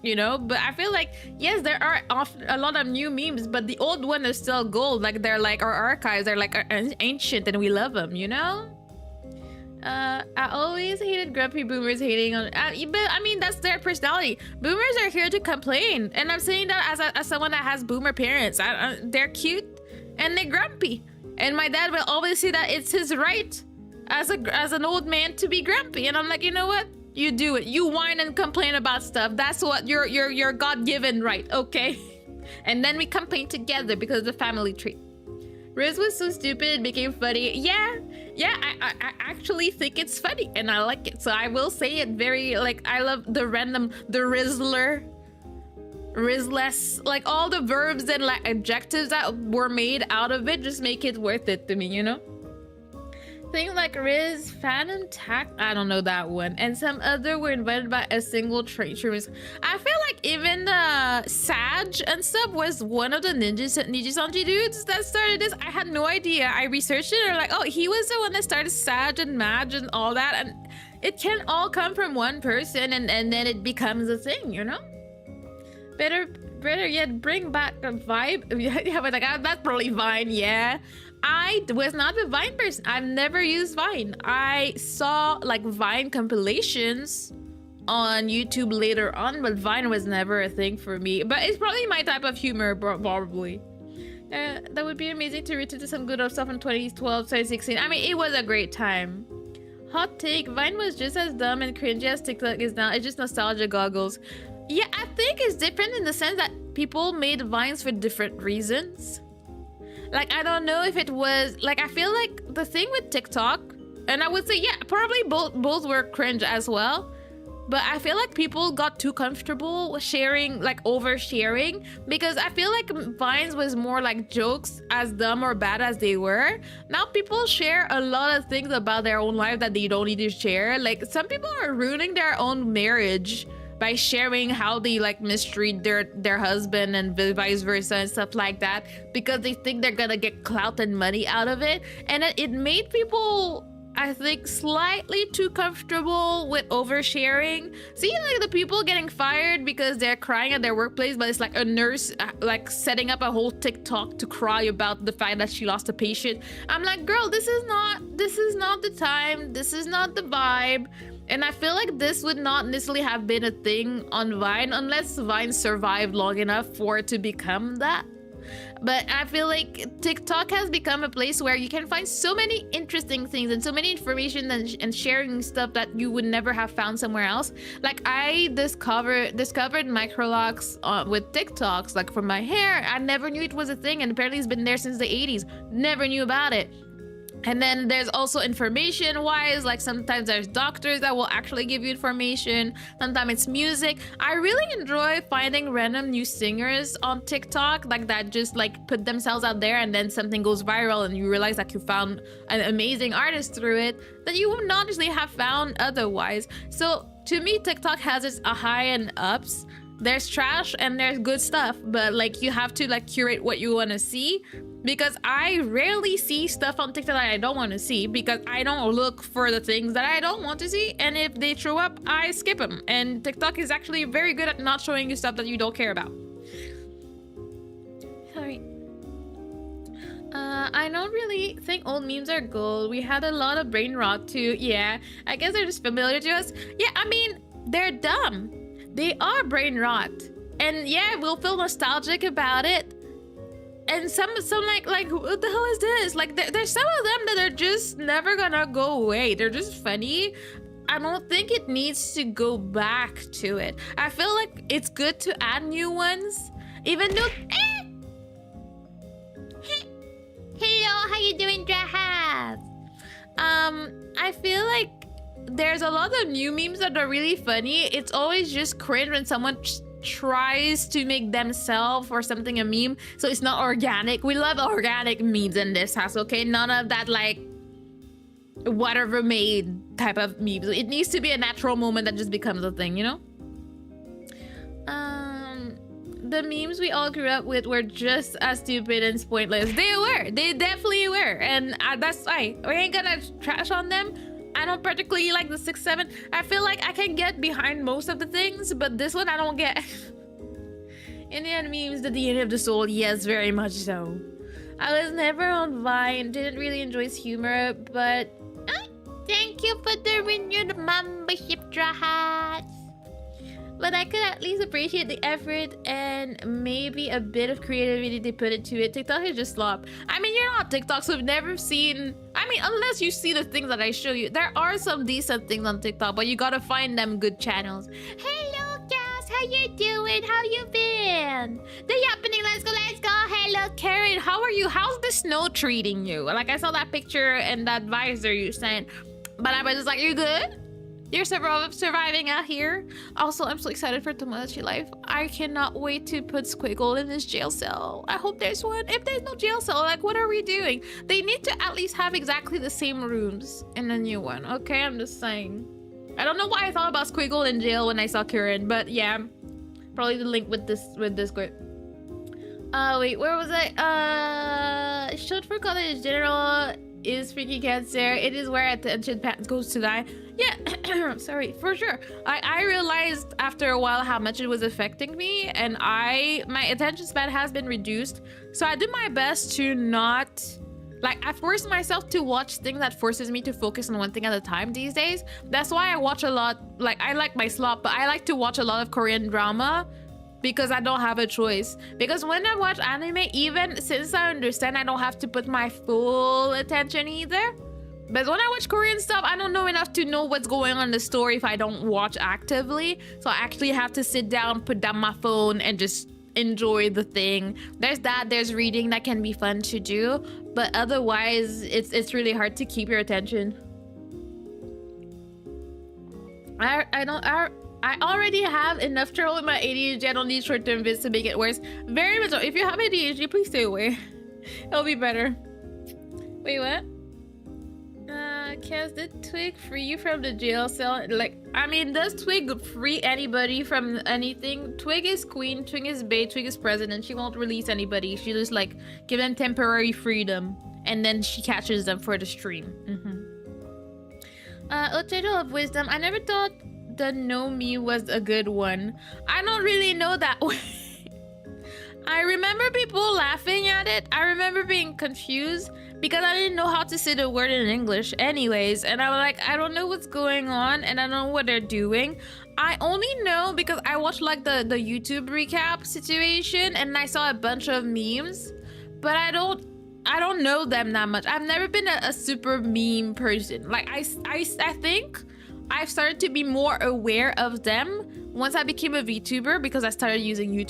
you know, but I feel like, yes, there are often a lot of new memes, but the old one is still gold. Like, they're like our archives, they're like ancient, and we love them, you know? I always hated grumpy boomers hating on, but I mean, that's their personality. Boomers are here to complain, and I'm saying that as someone that has boomer parents. They're cute and they're grumpy, and my dad will always say that it's his right as an old man to be grumpy, and I'm like, you know what? You do it. You whine and complain about stuff. That's what your God-given right, okay? And then we complain together because of the family tree. Riz was so stupid it became funny. Yeah, I actually think it's funny and I like it. So I will say it very, like, I love the Rizzler, Rizless, like all the verbs and like adjectives that were made out of it just make it worth it to me, you know? Things like Riz, Phantom Tack, I don't know that one, and some other were invented by a single trade. I feel like even Sag and stuff was one of the Nijisanji dudes that started this. I had no idea. I researched it and like, oh, he was the one that started Sag and Madge and all that, and it can all come from one person, and then it becomes a thing, you know? Better yet, bring back the vibe. Yeah, but like, that's probably Vine, yeah. I was not a Vine person. I've never used Vine. I saw like Vine compilations on YouTube later on, but Vine was never a thing for me. But it's probably my type of humor, probably. That would be amazing to return to some good old stuff in 2012, 2016. I mean, it was a great time. Hot take, Vine was just as dumb and cringy as TikTok is now. It's just nostalgia goggles. Yeah, I think it's different in the sense that people made Vines for different reasons. Like, I don't know if it was... Like, I feel like the thing with TikTok, and I would say, yeah, probably both were cringe as well. But I feel like people got too comfortable with sharing, like oversharing, because I feel like Vines was more like jokes, as dumb or bad as they were. Now people share a lot of things about their own life that they don't need to share. Like, some people are ruining their own marriage by sharing how they like mistreat their husband and vice versa and stuff like that, because they think they're gonna get clout and money out of it. And it made people, I think, slightly too comfortable with oversharing. See, like the people getting fired because they're crying at their workplace, but it's like a nurse like setting up a whole TikTok to cry about the fact that she lost a patient. I'm like, girl, this is not the time. This is not the vibe. And I feel like this would not necessarily have been a thing on Vine unless Vine survived long enough for it to become that. But I feel like TikTok has become a place where you can find so many interesting things and so many information and sharing stuff that you would never have found somewhere else. Like, I discovered microlocks with TikToks, like for my hair. I never knew it was a thing, and apparently it's been there since the 80s. Never knew about it. And then there's also information-wise, like sometimes there's doctors that will actually give you information. Sometimes it's music. I really enjoy finding random new singers on TikTok, like that just like put themselves out there and then something goes viral and you realize that you found an amazing artist through it that you would not usually have found otherwise. So to me, TikTok has its high and ups. There's trash and there's good stuff, but like you have to like curate what you want to see, because I rarely see stuff on TikTok that I don't want to see because I don't look for the things that I don't want to see, and if they show up, I skip them. And TikTok is actually very good at not showing you stuff that you don't care about. Sorry. I don't really think old memes are gold. We had a lot of brain rot too. Yeah, I guess they're just familiar to us. Yeah, I mean, they're dumb. They are brain rot, and yeah, we'll feel nostalgic about it. And some like what the hell is this? Like there's some of them that are just never gonna go away. They're just funny. I don't think it needs to go back to it. I feel like it's good to add new ones, even though. Hello, how you doing, Jahaz? I feel like there's a lot of new memes that are really funny. It's always just cringe when someone tries to make themselves or something a meme, so it's not organic. We love organic memes in this house, okay? None of that like whatever made type of memes. It needs to be a natural moment that just becomes a thing, you know? The memes we all grew up with were just as stupid and pointless. They definitely were, and that's why we ain't gonna trash on them. I don't particularly like the 6-7. I feel like I can get behind most of the things, but this one I don't get. Indian memes, the DNA of the soul. Yes, very much so. I was never on Vine, didn't really enjoy his humor, but thank you for the renewed membership, Drahats. But I could at least appreciate the effort and maybe a bit of creativity they put into it. TikTok is just slop. I mean, you're not TikTok, so you've never seen... I mean, unless you see the things that I show you. There are some decent things on TikTok, but you gotta find them good channels. Hello, Cass. How you doing? How you been? The happening. Let's go, let's go. Hello, Karen. How are you? How's the snow treating you? Like, I saw that picture and that visor you sent, but I was just like, you good? You're surviving out here. Also, I'm so excited for Tomodachi Life. I cannot wait to put Squiggle in his jail cell. I hope there's one. If there's no jail cell, like, what are we doing? They need to at least have exactly the same rooms in the new one, okay? I'm just saying. I don't know why I thought about Squiggle in jail when I saw Kieran, but yeah. Probably the link with this group. Wait, where was I? Short for college general is freaky cancer. It is where attention span goes to die. Yeah, sorry, for sure. I realized after a while how much it was affecting me, and my attention span has been reduced. So I do my best to not Like, I force myself to watch things that forces me to focus on one thing at a time these days. That's why I watch a lot. Like, I like my slot, but I like to watch a lot of Korean drama because I don't have a choice. Because when I watch anime, even since I understand I don't have to put my full attention either, but when I watch Korean stuff, I don't know enough to know what's going on in the story if I don't watch actively. So I actually have to sit down, put down my phone, and just enjoy the thing. There's that. There's reading that can be fun to do, but otherwise, it's really hard to keep your attention. I already have enough trouble with my ADHD. I don't need short-term vids to make it worse. Very much so. If you have ADHD, please stay away. It'll be better. Wait, what? Cass, did Twig free you from the jail cell? Like, I mean, does Twig free anybody from anything? Twig is queen, Twig is bae, Twig is president. She won't release anybody. She just like give them temporary freedom, and then she catches them for the stream. A title of wisdom. I never thought the know me was a good one. I don't really know that way. I remember people laughing at it. I remember being confused because I didn't know how to say the word in English anyways. And I was like, I don't know what's going on and I don't know what they're doing. I only know because I watched like the YouTube recap situation and I saw a bunch of memes, but I don't know them that much. I've never been a super meme person. Like I think I've started to be more aware of them once I became a VTuber because I started using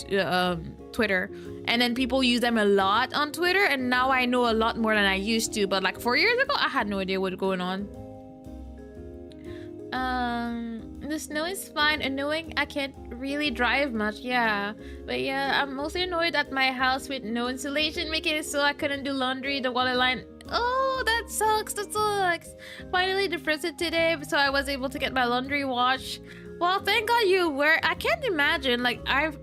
Twitter, and then people use them a lot on Twitter, and now I know a lot more than I used to. But like 4 years ago, I had no idea what was going on. The snow is fine. Annoying, I can't really drive much. Yeah, but yeah, I'm mostly annoyed at my house with no insulation, making it so I couldn't do laundry. The water line. Oh, that sucks. That sucks. Finally defrosted today, so I was able to get my laundry washed. Well, thank God you were. I can't imagine. Like I've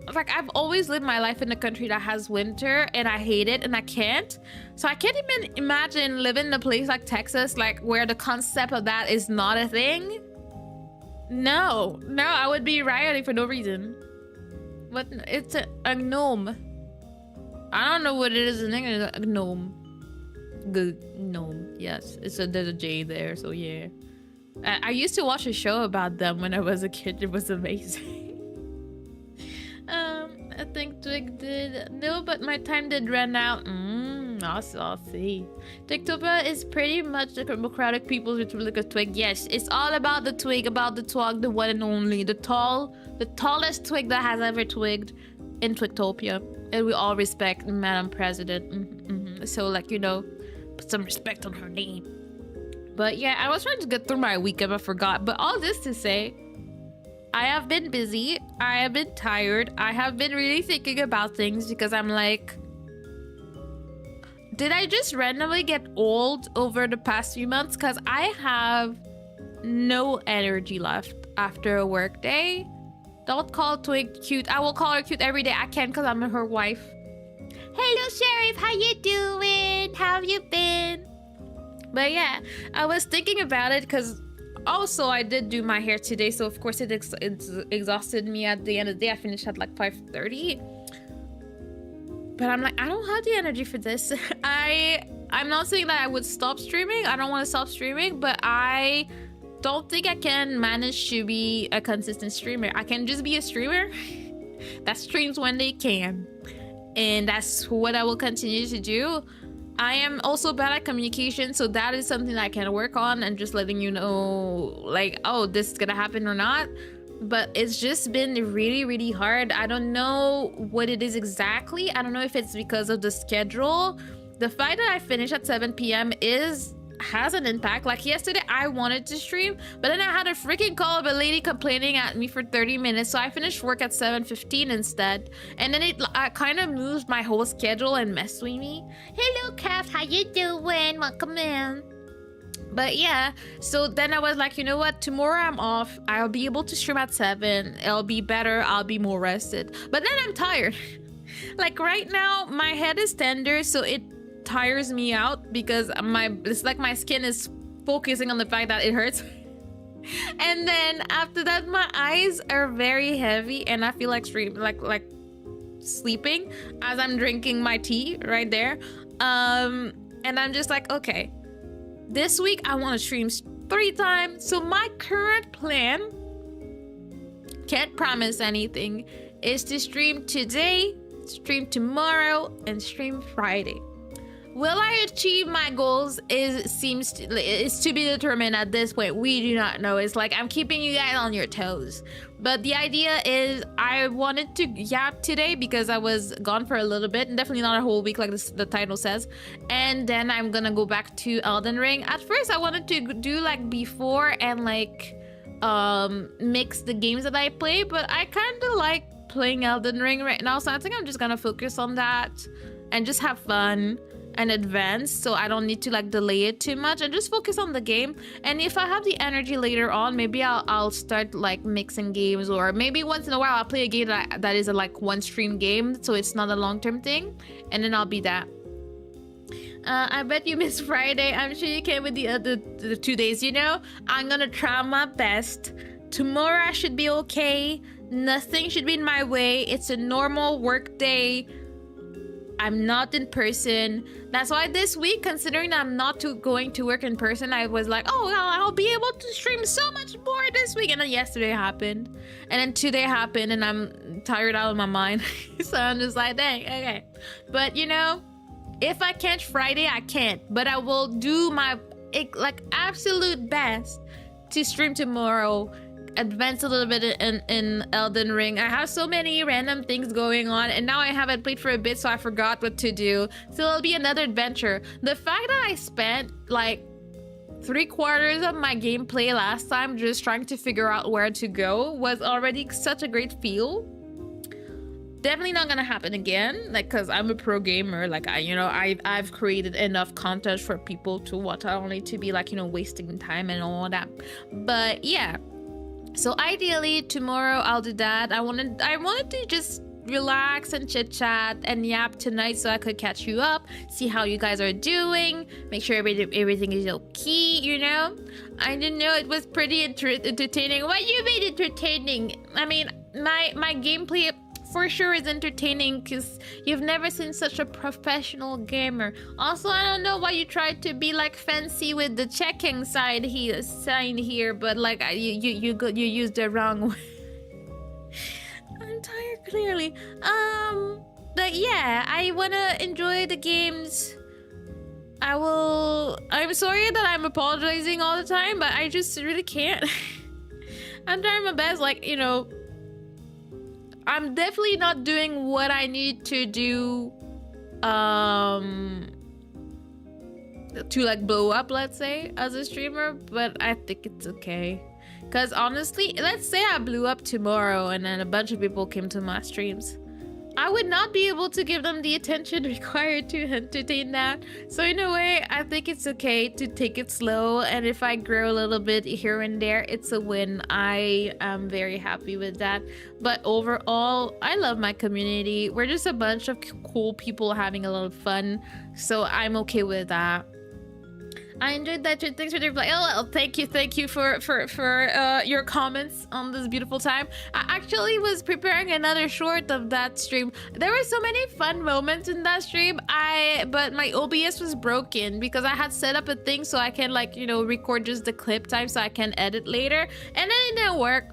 always lived my life in a country that has winter, and I hate it, and I can't. So I can't even imagine living in a place like Texas, like where the concept of that is not a thing. No, I would be rioting for no reason. What? It's a gnome. I don't know what it is in English. A gnome. Good gnome. Yes, there's a J there. So yeah. I used to watch a show about them when I was a kid. It was amazing. I think Twig did. No, but my time did run out. I'll see. TikTok is pretty much the democratic people's republic of Twig. Yes, it's all about the Twig, about the twog, the one and only, the tallest Twig that has ever twigged in Twigtopia. And we all respect Madam President. So, like, you know, put some respect on her name. But yeah, I was trying to get through my weekend, I forgot. But all this to say, I have been busy. I have been tired. I have been really thinking about things because I'm like, did I just randomly get old over the past few months? Because I have no energy left after a work day. Don't call Twig cute. I will call her cute every day I can because I'm her wife. Hello, Sheriff. How you doing? How have you been? But yeah, I was thinking about it because also I did do my hair today, so of course it exhausted me at the end of the day. I finished at like 5:30. But I'm like, I don't have the energy for this. I'm not saying that I would stop streaming. I don't want to stop streaming, but I don't think I can manage to be a consistent streamer. I can just be a streamer that streams when they can. And that's what I will continue to do. I am also bad at communication, so that is something that I can work on and just letting you know, like, oh, this is gonna happen or not. But it's just been really, really hard. I don't know what it is exactly. I don't know if it's because of the schedule. The fact that I finish at 7 p.m. has an impact. Like yesterday, I wanted to stream, but then I had a freaking call of a lady complaining at me for 30 minutes. So I finished work at 7:15 instead. And then it kind of moved my whole schedule and messed with me. Hello, Calf. How you doing? Welcome in. But yeah, so then I was like, you know what? Tomorrow I'm off. I'll be able to stream at 7. It'll be better. I'll be more rested. But then I'm tired. Like right now, my head is tender, so it tires me out because it's like my skin is focusing on the fact that it hurts. And then after that, my eyes are very heavy and I feel like sleeping as I'm drinking my tea right there. And I'm just like, okay, this week I want to stream 3 times. So my current plan, can't promise anything, is to stream today, stream tomorrow, and stream Friday. Will I achieve my goals is to be determined at this point. We do not know. It's like I'm keeping you guys on your toes. But the idea is I wanted to yap today because I was gone for a little bit, and definitely not a whole week like the title says. And then I'm gonna go back to Elden Ring. At first I wanted to do like before and like mix the games that I play, but I kind of like playing Elden Ring right now, so I think I'm just gonna focus on that and just have fun and advance, so I don't need to like delay it too much and just focus on the game. And if I have the energy later on, maybe I'll start like mixing games, or maybe once in a while I'll play a game that is a like one stream game, so it's not a long-term thing, and then I'll be that. I bet you miss Friday. I'm sure you can with the 2 days, you know. I'm gonna try my best. Tomorrow I should be okay. Nothing should be in my way. It's a normal work day. I'm not in person. That's why this week, considering I'm not going to work in person, I was like, oh, well, I'll be able to stream so much more this week. And then yesterday happened. And then today happened, and I'm tired out of my mind. So I'm just like, dang, okay. But, you know, if I can't Friday, I can't. But I will do my, like, absolute best to stream tomorrow, advance a little bit in Elden Ring. I have so many random things going on, and now I haven't played for a bit, so I forgot what to do. So it'll be another adventure. The fact that I spent like 3/4 of my gameplay last time just trying to figure out where to go was already such a great feel. Definitely not gonna happen again, like, because I'm a pro gamer. Like, I've created enough content for people to watch. I don't need to be like, you know, wasting time and all that. But yeah, so ideally tomorrow I'll do that. I wanted to just relax and chit chat and yap tonight so I could catch you up, see how you guys are doing, make sure everything is okay, you know. I didn't know it was pretty entertaining. What you mean entertaining? I mean, my gameplay for sure is entertaining because you've never seen such a professional gamer. Also, I don't know why you tried to be like fancy with the checking sign here, but like you used the wrong one. I'm tired clearly. But yeah, I wanna enjoy the games. I'm sorry that I'm apologizing all the time, but I just really can't. I'm trying my best, like, you know. I'm definitely not doing what I need to do to like blow up, let's say, as a streamer, but I think it's okay. Because honestly, let's say I blew up tomorrow and then a bunch of people came to my streams. I would not be able to give them the attention required to entertain that. So in a way, I think it's okay to take it slow. And if I grow a little bit here and there, it's a win. I am very happy with that. But overall, I love my community. We're just a bunch of cool people having a lot of fun. So I'm okay with that. I enjoyed that. Thanks for the reply. Oh, well, thank you for your comments on this beautiful time. I actually was preparing another short of that stream. There were so many fun moments in that stream. But my OBS was broken because I had set up a thing so I can, like, you know, record just the clip time so I can edit later, and then it didn't work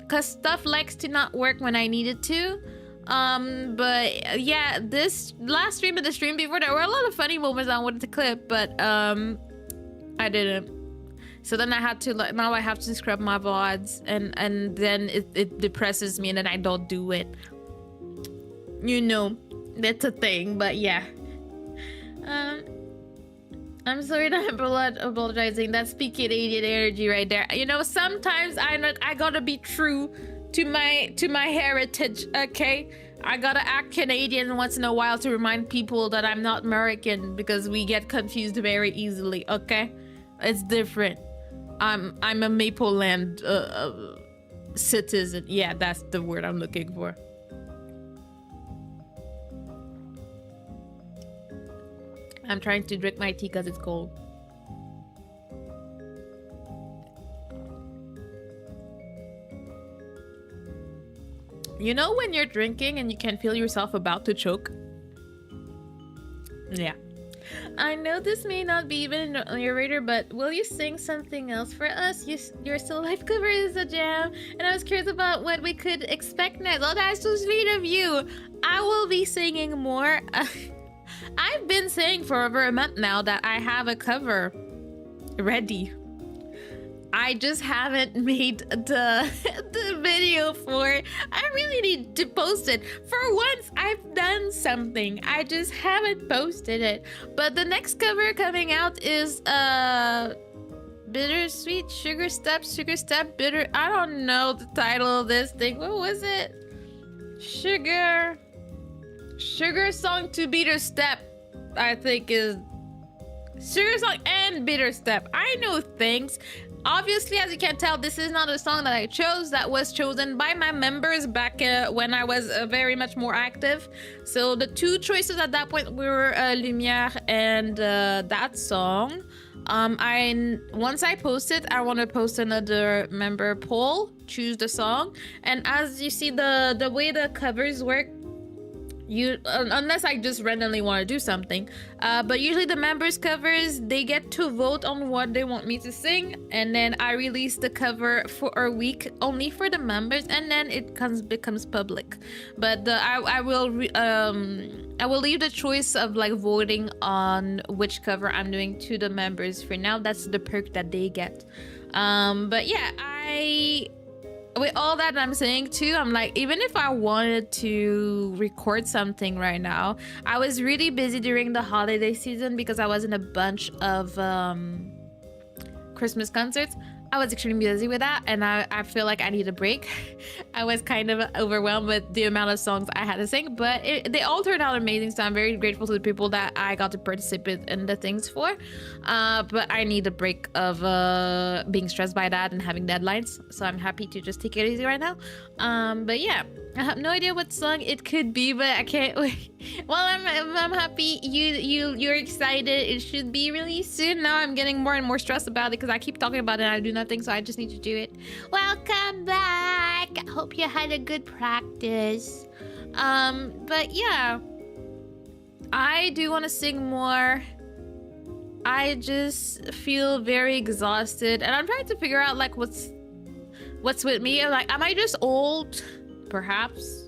because stuff likes to not work when I need it to. But yeah, this last stream and the stream before, there were a lot of funny moments I wanted to clip, but I didn't. So then I had to, like, now I have to scrub my VODs, and then it depresses me, and then I don't do it. You know, that's a thing. But yeah, I'm sorry that I'm apologizing. That's peak Canadian energy right there. You know, sometimes I gotta be true to my heritage, okay? I gotta act Canadian once in a while to remind people that I'm not American, because we get confused very easily, okay? It's different. I'm a Maple Land citizen. Yeah, that's the word I'm looking for. I'm trying to drink my tea because it's cold. You know when you're drinking and you can feel yourself about to choke? Yeah. I know this may not be even a narrator, but will you sing something else for us? Your still life cover is a jam, and I was curious about what we could expect next. Oh, that's so sweet of you. I will be singing more. I've been saying for over a month now that I have a cover ready. I just haven't made the video for it. I really need to post it. For once, I've done something. I just haven't posted it. But the next cover coming out is Bittersweet Sugar Step Bitter. I don't know the title of this thing. What was it? Sugar Song to Bitter Step, I think is Sugar Song and Bitter Step. I know things. Obviously, as you can tell, this is not a song that I chose. That was chosen by my members back when I was very much more active. So the two choices at that point were Lumière and that song. Once I post it, I want to post another member poll, choose the song. And as you see, the way the covers work, unless I just randomly want to do something, but usually the members covers, they get to vote on what they want me to sing, and then I release the cover for a week only for the members, and then it becomes public. But I will leave the choice of like voting on which cover I'm doing to the members for now. That's the perk that they get. But yeah, with all that I'm saying too, I'm like, even if I wanted to record something right now, I was really busy during the holiday season because I was in a bunch of Christmas concerts. I was extremely busy with that, and I feel like I need a break. I was kind of overwhelmed with the amount of songs I had to sing, but they all turned out amazing, so I'm very grateful to the people that I got to participate in the things for. But I need a break of being stressed by that and having deadlines, so I'm happy to just take it easy right now. But yeah, I have no idea what song it could be, but I can't wait. Well, I'm happy you're excited. It should be released soon. Now I'm getting more and more stressed about it because I keep talking about it and I do nothing, so I just need to do it. Welcome back. I hope you had a good practice. But yeah, I do want to sing more. I just feel very exhausted, and I'm trying to figure out like what's with me. I'm like, am I just old? Perhaps.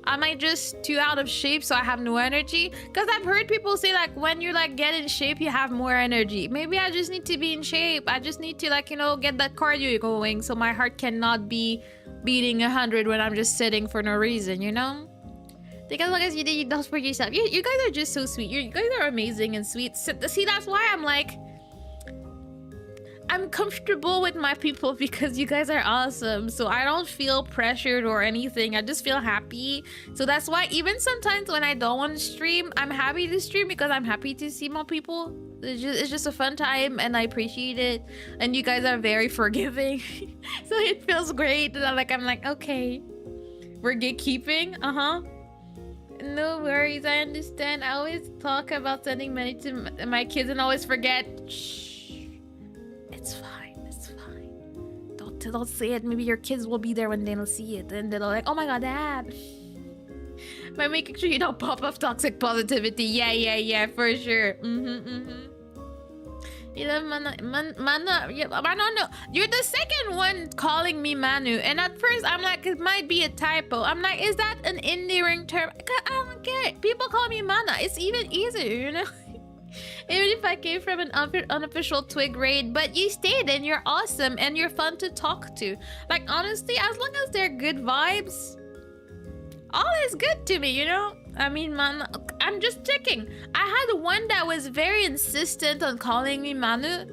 Am I just too out of shape so I have no energy? Because I've heard people say like when you like get in shape you have more energy. Maybe I just need to be in shape. I just need to like, you know, get that cardio going so my heart cannot be beating 100 when I'm just sitting for no reason, you know? Think as long as you did, you don't for yourself. You guys are just so sweet. You guys are amazing and sweet. See, that's why I'm like, I'm comfortable with my people because you guys are awesome. So I don't feel pressured or anything. I just feel happy. So that's why even sometimes when I don't want to stream, I'm happy to stream because I'm happy to see more people. It's just a fun time and I appreciate it. And you guys are very forgiving. So it feels great. And I'm like, okay, we're gatekeeping. No worries, I understand. I always talk about sending money to my kids and always forget. Shh. It's fine. It's fine. Don't say it. Maybe your kids will be there when they'll see it, and they'll like, "Oh my god, Dad!" By making sure you don't pop off toxic positivity. Yeah, for sure. You love Manu. Yeah, Manu. No, you're the second one calling me Manu, and at first I'm like, it might be a typo. I'm like, is that an endearing term? I don't get it. People call me Mana. It's even easier, you know. Even if I came from an unofficial Twig raid, but you stayed and you're awesome and you're fun to talk to. Like, honestly, as long as they're good vibes, all is good to me, you know? I mean, man, I'm just checking. I had one that was very insistent on calling me Manu,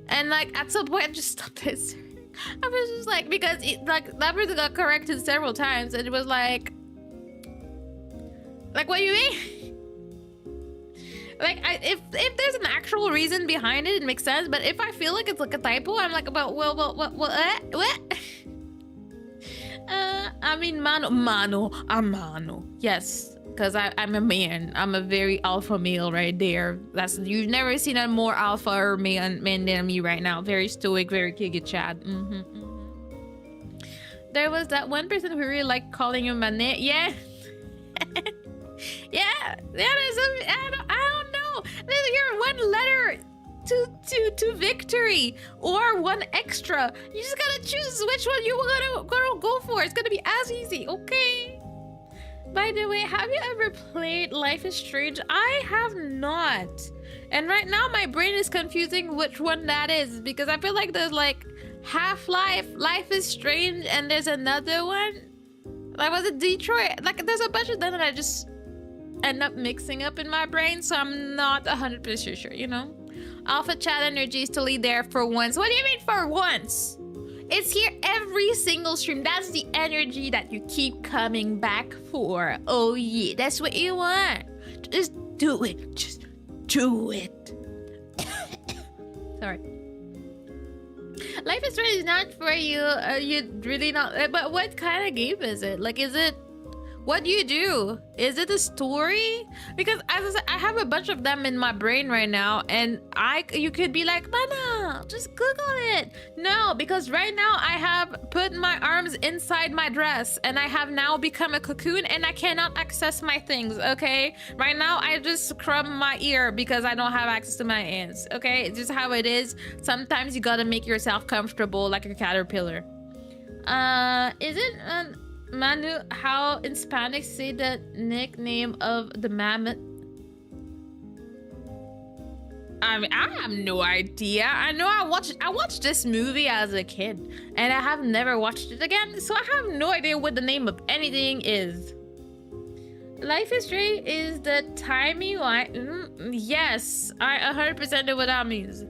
and like at some point I just stopped answering. I was just like, because that person got corrected several times, and it was like what do you mean? Like, if there's an actual reason behind it, it makes sense. But if I feel like it's like a typo, I'm like, what? I mean, I'm Mano. Yes, because I'm a man. I'm a very alpha male right there. You've never seen a more alpha or man than me right now. Very stoic, very Giga Chad. There was that one person who really liked calling him Manet. Yeah. Yeah, I don't know. You're one letter to victory or one extra. You just gotta choose which one you gonna go for. It's gonna be as easy, okay? By the way, have you ever played Life is Strange? I have not. And right now my brain is confusing which one that is because I feel like there's like Half-Life, Life is Strange, and there's another one. Like, was it Detroit? Like, there's a bunch of them that I just end up mixing up in my brain, so I'm not 100% sure, you know? Alpha chat energy is totally there for once. What do you mean for once? It's here every single stream. That's the energy that you keep coming back for. Oh yeah, that's what you want. Just do it. Just do it. Sorry. Life is Strange is not for you. You really not. But what kind of game is it? Like, is it? What do you do? Is it a story? Because as I said, I have a bunch of them in my brain right now, and you could be like, Mana, just Google it. No, because right now I have put my arms inside my dress, and I have now become a cocoon, and I cannot access my things. Okay, right now I just scrub my ear because I don't have access to my hands. Okay, it's just how it is. Sometimes you gotta make yourself comfortable like a caterpillar. Is it Manu, how in Spanish say the nickname of the mammoth? I mean, I have no idea. I know I watched this movie as a kid, and I have never watched it again, so I have no idea what the name of anything is. Life is Strange is the timey-wimey. Yes, I 100% know what that means.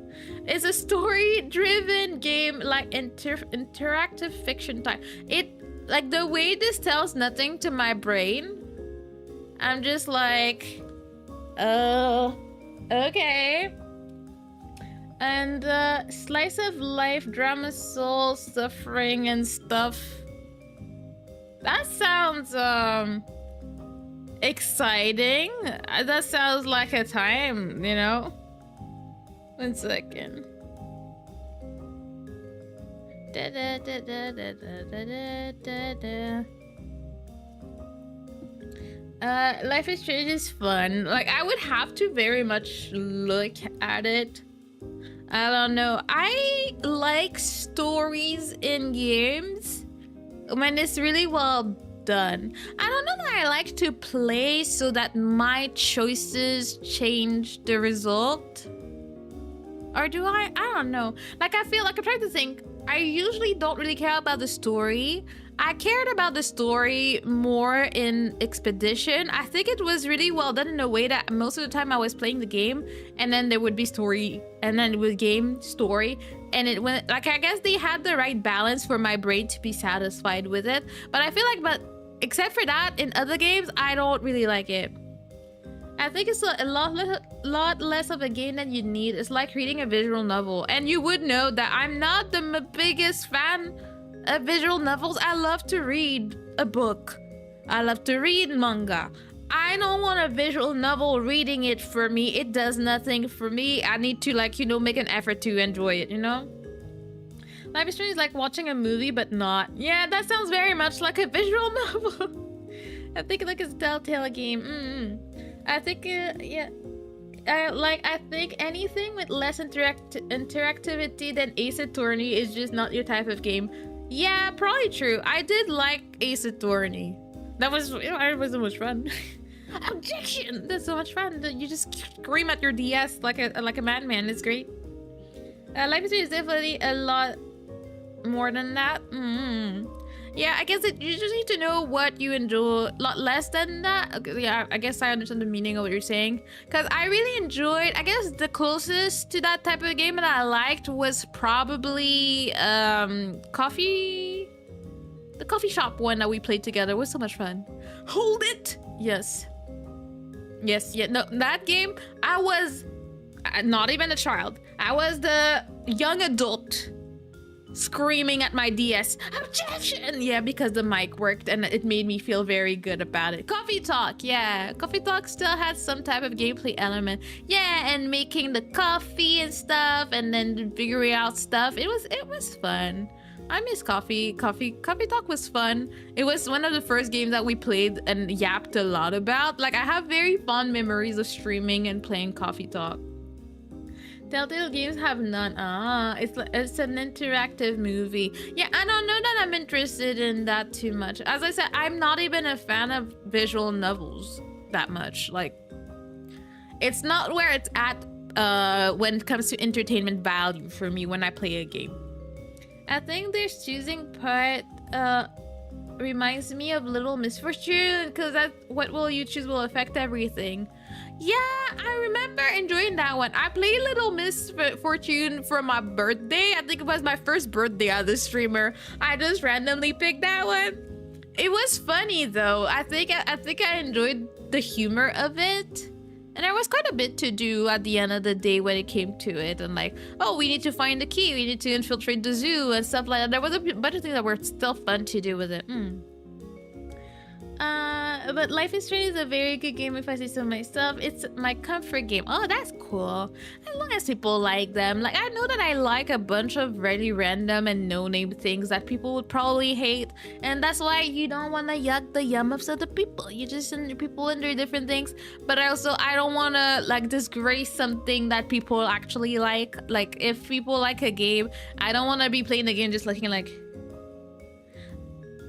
It's a story-driven game, like interactive fiction type. Like, the way this tells nothing to my brain, I'm just like, oh, okay. And slice of life, drama, soul, suffering, and stuff. That sounds exciting. That sounds like a time, you know? 1 second. Life is Strange is fun. Like, I would have to very much look at it. I don't know. I like stories in games when it's really well done. I don't know that I like to play so that my choices change the result. Or do I? I don't know. Like, I feel like I'm trying to think. I usually don't really care about the story. I cared about the story more in Expedition. I think it was really well done in a way that most of the time I was playing the game, and then there would be story, and then it was game story, and it went like, I guess they had the right balance for my brain to be satisfied with it. But I feel like, except for that, in other games, I don't really like it. I think it's a lot less of a game than you need. It's like reading a visual novel. And you would know that I'm not the biggest fan of visual novels. I love to read a book. I love to read manga. I don't want a visual novel reading it for me. It does nothing for me. I need to, like, you know, make an effort to enjoy it, you know? Life is Strange is like watching a movie, but not. Yeah, that sounds very much like a visual novel. I think like it's a Telltale game. I think, yeah. I think anything with less interactivity than Ace Attorney is just not your type of game. Yeah, probably true. I did like Ace Attorney. That was, you know, it was so much fun. Objection! That's so much fun. You just scream at your DS like a madman. It's great. Life is Strange is definitely a lot more than that. Yeah, I guess you just need to know what you enjoy. A lot less than that. Okay, yeah, I guess I understand the meaning of what you're saying. Because I really enjoyed, I guess the closest to that type of game that I liked was probably the coffee shop one that we played together. It was so much fun. Hold it! Yes. Yes, yeah, no, that game, I was not even a child. I was the young adult screaming at my DS, objection! Yeah, because the mic worked and it made me feel very good about it. Coffee Talk, yeah. Coffee Talk still had some type of gameplay element. Yeah, and making the coffee and stuff and then figuring out stuff. It was fun. I miss coffee. Coffee talk was fun. It was one of the first games that we played and yapped a lot about. Like, I have very fond memories of streaming and playing coffee talk. Telltale games have none. It's an interactive movie. Yeah, I don't know that I'm interested in that too much. As I said, I'm not even a fan of visual novels that much. Like, it's not where it's at when it comes to entertainment value for me when I play a game. I think this choosing part reminds me of Little Misfortune, because that what will you choose will affect everything. Yeah, I remember enjoying that one. I played Little Misfortune for my birthday. I think it was my first birthday as a streamer. I just randomly picked that one. It was funny though. I think I enjoyed the humor of it. And there was quite a bit to do at the end of the day when it came to it. And like, oh, we need to find the key. We need to infiltrate the zoo and stuff like that. There was a bunch of things that were still fun to do with it. But Life is Strange is a very good game if I say so myself. It's my comfort game. Oh, that's cool. As long as people like them. Like, I know that I like a bunch of really random and no-name things that people would probably hate. And that's why you don't want to yuck the yum of other people. You just send people into different things. But I don't want to, like, disgrace something that people actually like. Like, if people like a game, I don't want to be playing the game just looking like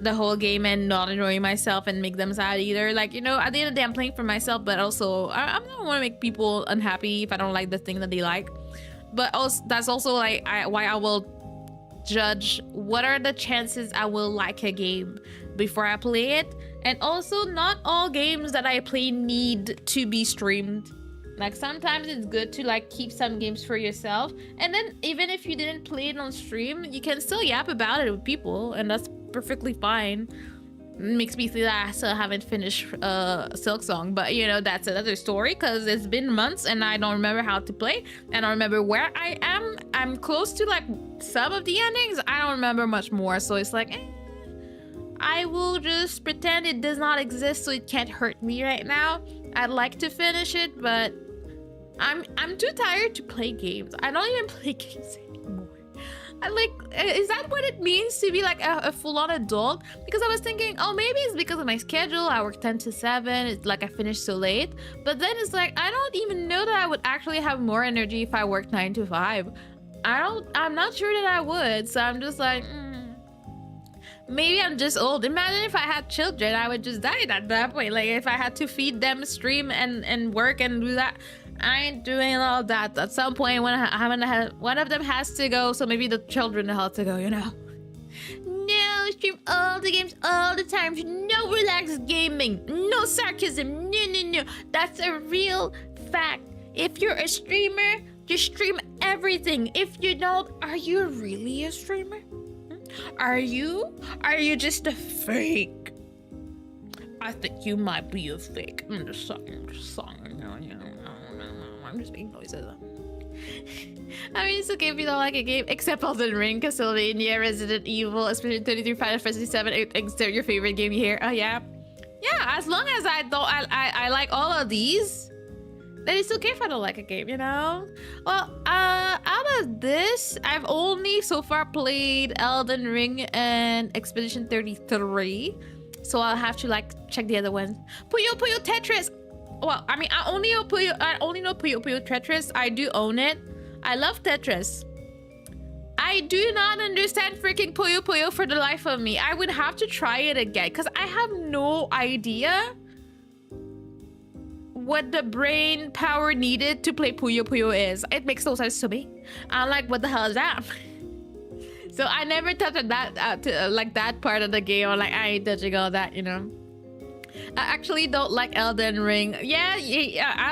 the whole game and not enjoying myself and make them sad either. Like, you know, at the end of the day, I'm playing for myself, but also I don't want to make people unhappy if I don't like the thing that they like. But also, that's also like why I will judge what are the chances I will like a game before I play it. And also, not all games that I play need to be streamed. Like, sometimes it's good to like keep some games for yourself, and then even if you didn't play it on stream, you can still yap about it with people, and that's perfectly fine. It makes me think that I still haven't finished Silk Song, but you know, that's another story because it's been months and I don't remember how to play. I don't remember where I am. I'm close to like some of the endings. I don't remember much more, so it's like I will just pretend it does not exist so it can't hurt me right now. I'd like to finish it, but I'm too tired to play games. I don't even play games anymore. Is that what it means to be like a full-on adult? Because I was thinking, oh, maybe it's because of my schedule. I work 10 to 7. It's like I finish so late. But then it's like, I don't even know that I would actually have more energy if I worked 9 to 5. I'm not sure that I would. So I'm just like, maybe I'm just old. Imagine if I had children, I would just die at that point. Like, if I had to feed them, stream, and work and do that. I ain't doing all that. At some point, when one of them has to go, so maybe the children have to go, you know. No, stream all the games all the time. No relaxed gaming. No sarcasm. No. That's a real fact. If you're a streamer, just stream everything. If you don't, are you really a streamer? Are you? Are you just a fake? I think you might be a fake. I'm just making noises. I mean, it's okay if you don't like a game, except Elden Ring, Castlevania, Resident Evil, especially 33, Final Fantasy 7, except your favorite game here. Oh yeah, as long as I like all of these, then it's okay if I don't like a game, you know. Well, out of this, I've only so far played Elden Ring and Expedition 33, so I'll have to like check the other ones. Puyo Tetris. Well, I mean, I only know Puyo Tetris. I do own it. I love Tetris. I do not understand freaking Puyo for the life of me. I would have to try it again because I have no idea what the brain power needed to play Puyo is. It makes no sense to me. I'm like, what the hell is that? So I never touched that like that part of the game. I'm like, I ain't touching all that, you know. I actually don't like Elden Ring. Yeah,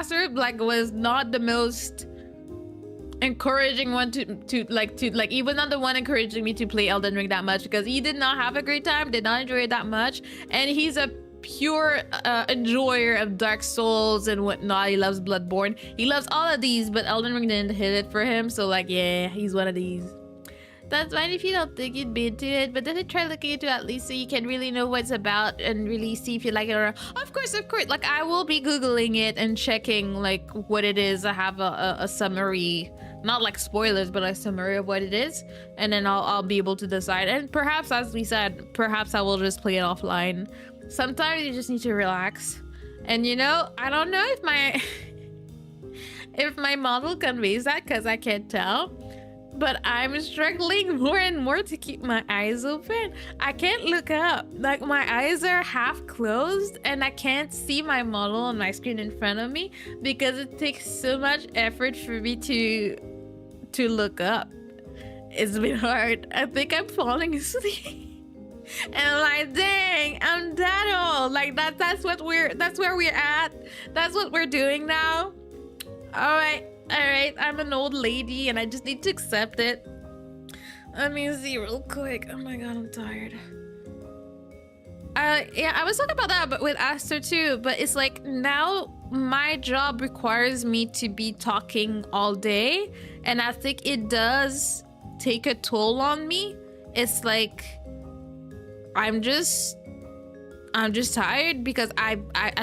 Acer like was not the most encouraging one to like he was not the one encouraging me to play Elden Ring that much because he did not have a great time, did not enjoy it that much, and he's a pure enjoyer of Dark Souls and whatnot. He loves Bloodborne. He loves all of these, but Elden Ring didn't hit it for him. So like, yeah, he's one of these. That's fine if you don't think you'd be into it, but then try looking into it at least so you can really know what it's about and really see if you like it or not. Of course. Like, I will be Googling it and checking like what it is. I have a summary not like spoilers, but a summary of what it is, and then I'll be able to decide. And perhaps, as we said, perhaps I will just play it offline. Sometimes you just need to relax. And you know, I don't know if my if my model conveys that, because I can't tell, but I'm struggling more and more to keep my eyes open. I can't look up. Like, my eyes are half closed and I can't see my model on my screen in front of me because it takes so much effort for me to look up. It's been hard. I think I'm falling asleep. And I'm like, dang, I'm that old. Like, that's where we're at. That's what we're doing now. All right, I'm an old lady and I just need to accept it. Let me see real quick. Oh my god, I'm tired. Yeah, I was talking about that but with Aster too, but it's like now my job requires me to be talking all day, and I think it does take a toll on me. It's like I'm just tired because I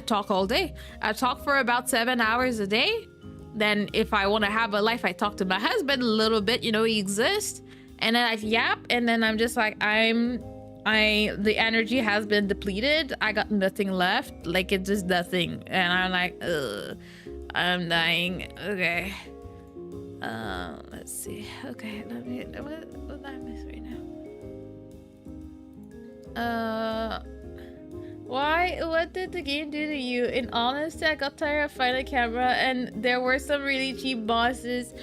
talk all day. I talk for about 7 hours a day. Then if I want to have a life, I talk to my husband a little bit, you know, he exists, and then I yap, and then I'm just like, the energy has been depleted. I got nothing left. Like, it's just nothing, and I'm like, ugh, I'm dying. Okay, let's see. Okay, let me, what did I miss right now? Why? What did the game do to you? In honesty, I got tired of fighting camera, and there were some really cheap bosses.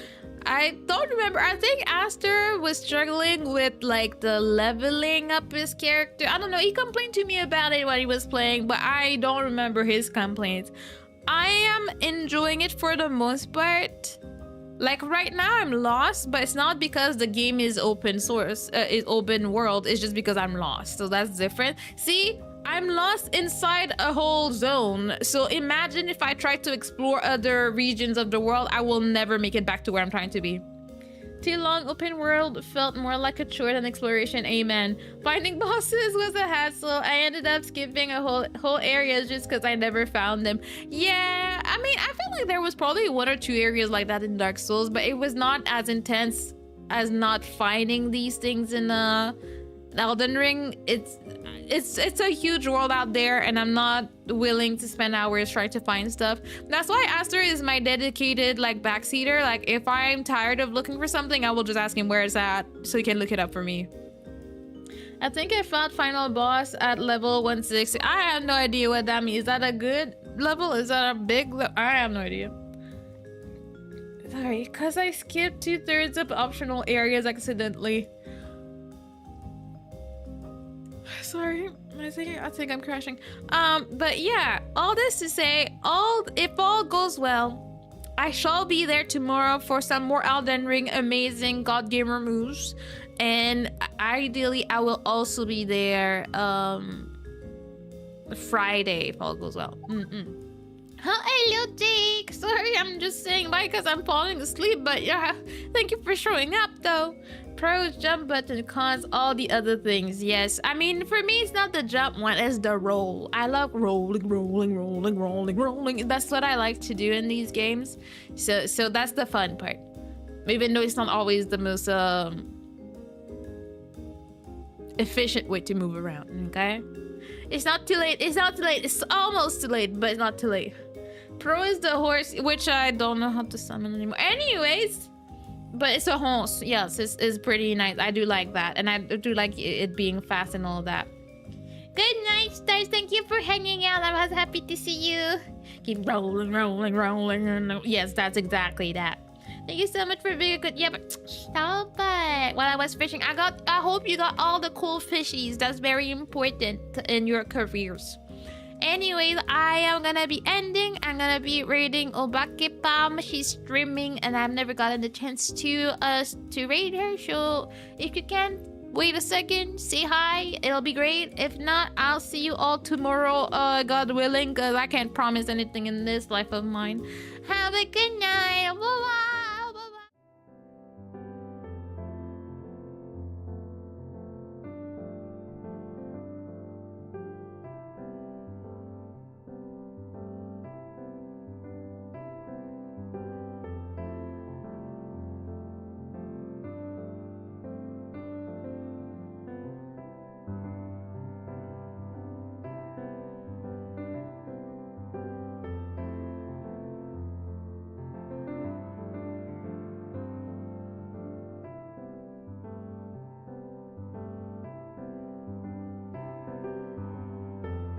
I don't remember. I think Aster was struggling with like the leveling up his character. I don't know. He complained to me about it when he was playing, but I don't remember his complaints. I am enjoying it for the most part. Like right now I'm lost, but it's not because the game is open source, is open world. It's just because I'm lost. So that's different. See? I'm lost inside a whole zone. So imagine if I try to explore other regions of the world, I will never make it back to where I'm trying to be. Too long open world felt more like a chore than exploration. Amen. Finding bosses was a hassle. I ended up skipping a whole areas just because I never found them. Yeah, I mean, I feel like there was probably 1 or 2 areas like that in Dark Souls, but it was not as intense as not finding these things in Elden Ring. It's a huge world out there, and I'm not willing to spend hours trying to find stuff. That's why Aster is my dedicated like backseater. Like, if I'm tired of looking for something, I will just ask him where it's at so he can look it up for me. I think I found final boss at level 160. I have no idea what that means. Is that a good level? Is that a big level? I have no idea. Sorry, because I skipped 2/3 of optional areas accidentally. Sorry, I think I'm crashing. But yeah, all this to say, if all goes well, I shall be there tomorrow for some more Elden Ring amazing God Gamer moves, and ideally I will also be there Friday if all goes well. Hello, Jake. Sorry, I'm just saying bye because I'm falling asleep. But yeah, thank you for showing up though. Pros, jump button, cons, all the other things. Yes, I mean, for me, it's not the jump one, it's the roll. I love rolling. That's what I like to do in these games. So that's the fun part. Even though it's not always the most efficient way to move around, okay? It's not too late. It's not too late. It's almost too late, but it's not too late. Pro is the horse, which I don't know how to summon anymore. Anyways. But it's a horse. Yes, it's pretty nice. I do like that. And I do like it being fast and all that. Good night, stars. Thank you for hanging out. I was happy to see you. Keep rolling. Yes, that's exactly that. Thank you so much for being a good... Yeah, but stop it. While I was fishing, I hope you got all the cool fishies. That's very important in your careers. Anyways, I am gonna be ending. I'm gonna be raiding Obake Pam. She's streaming and I've never gotten the chance to raid her. So if you can, wait a second, say hi. It'll be great. If not, I'll see you all tomorrow, God willing, because I can't promise anything in this life of mine. Have a good night. Bye-bye.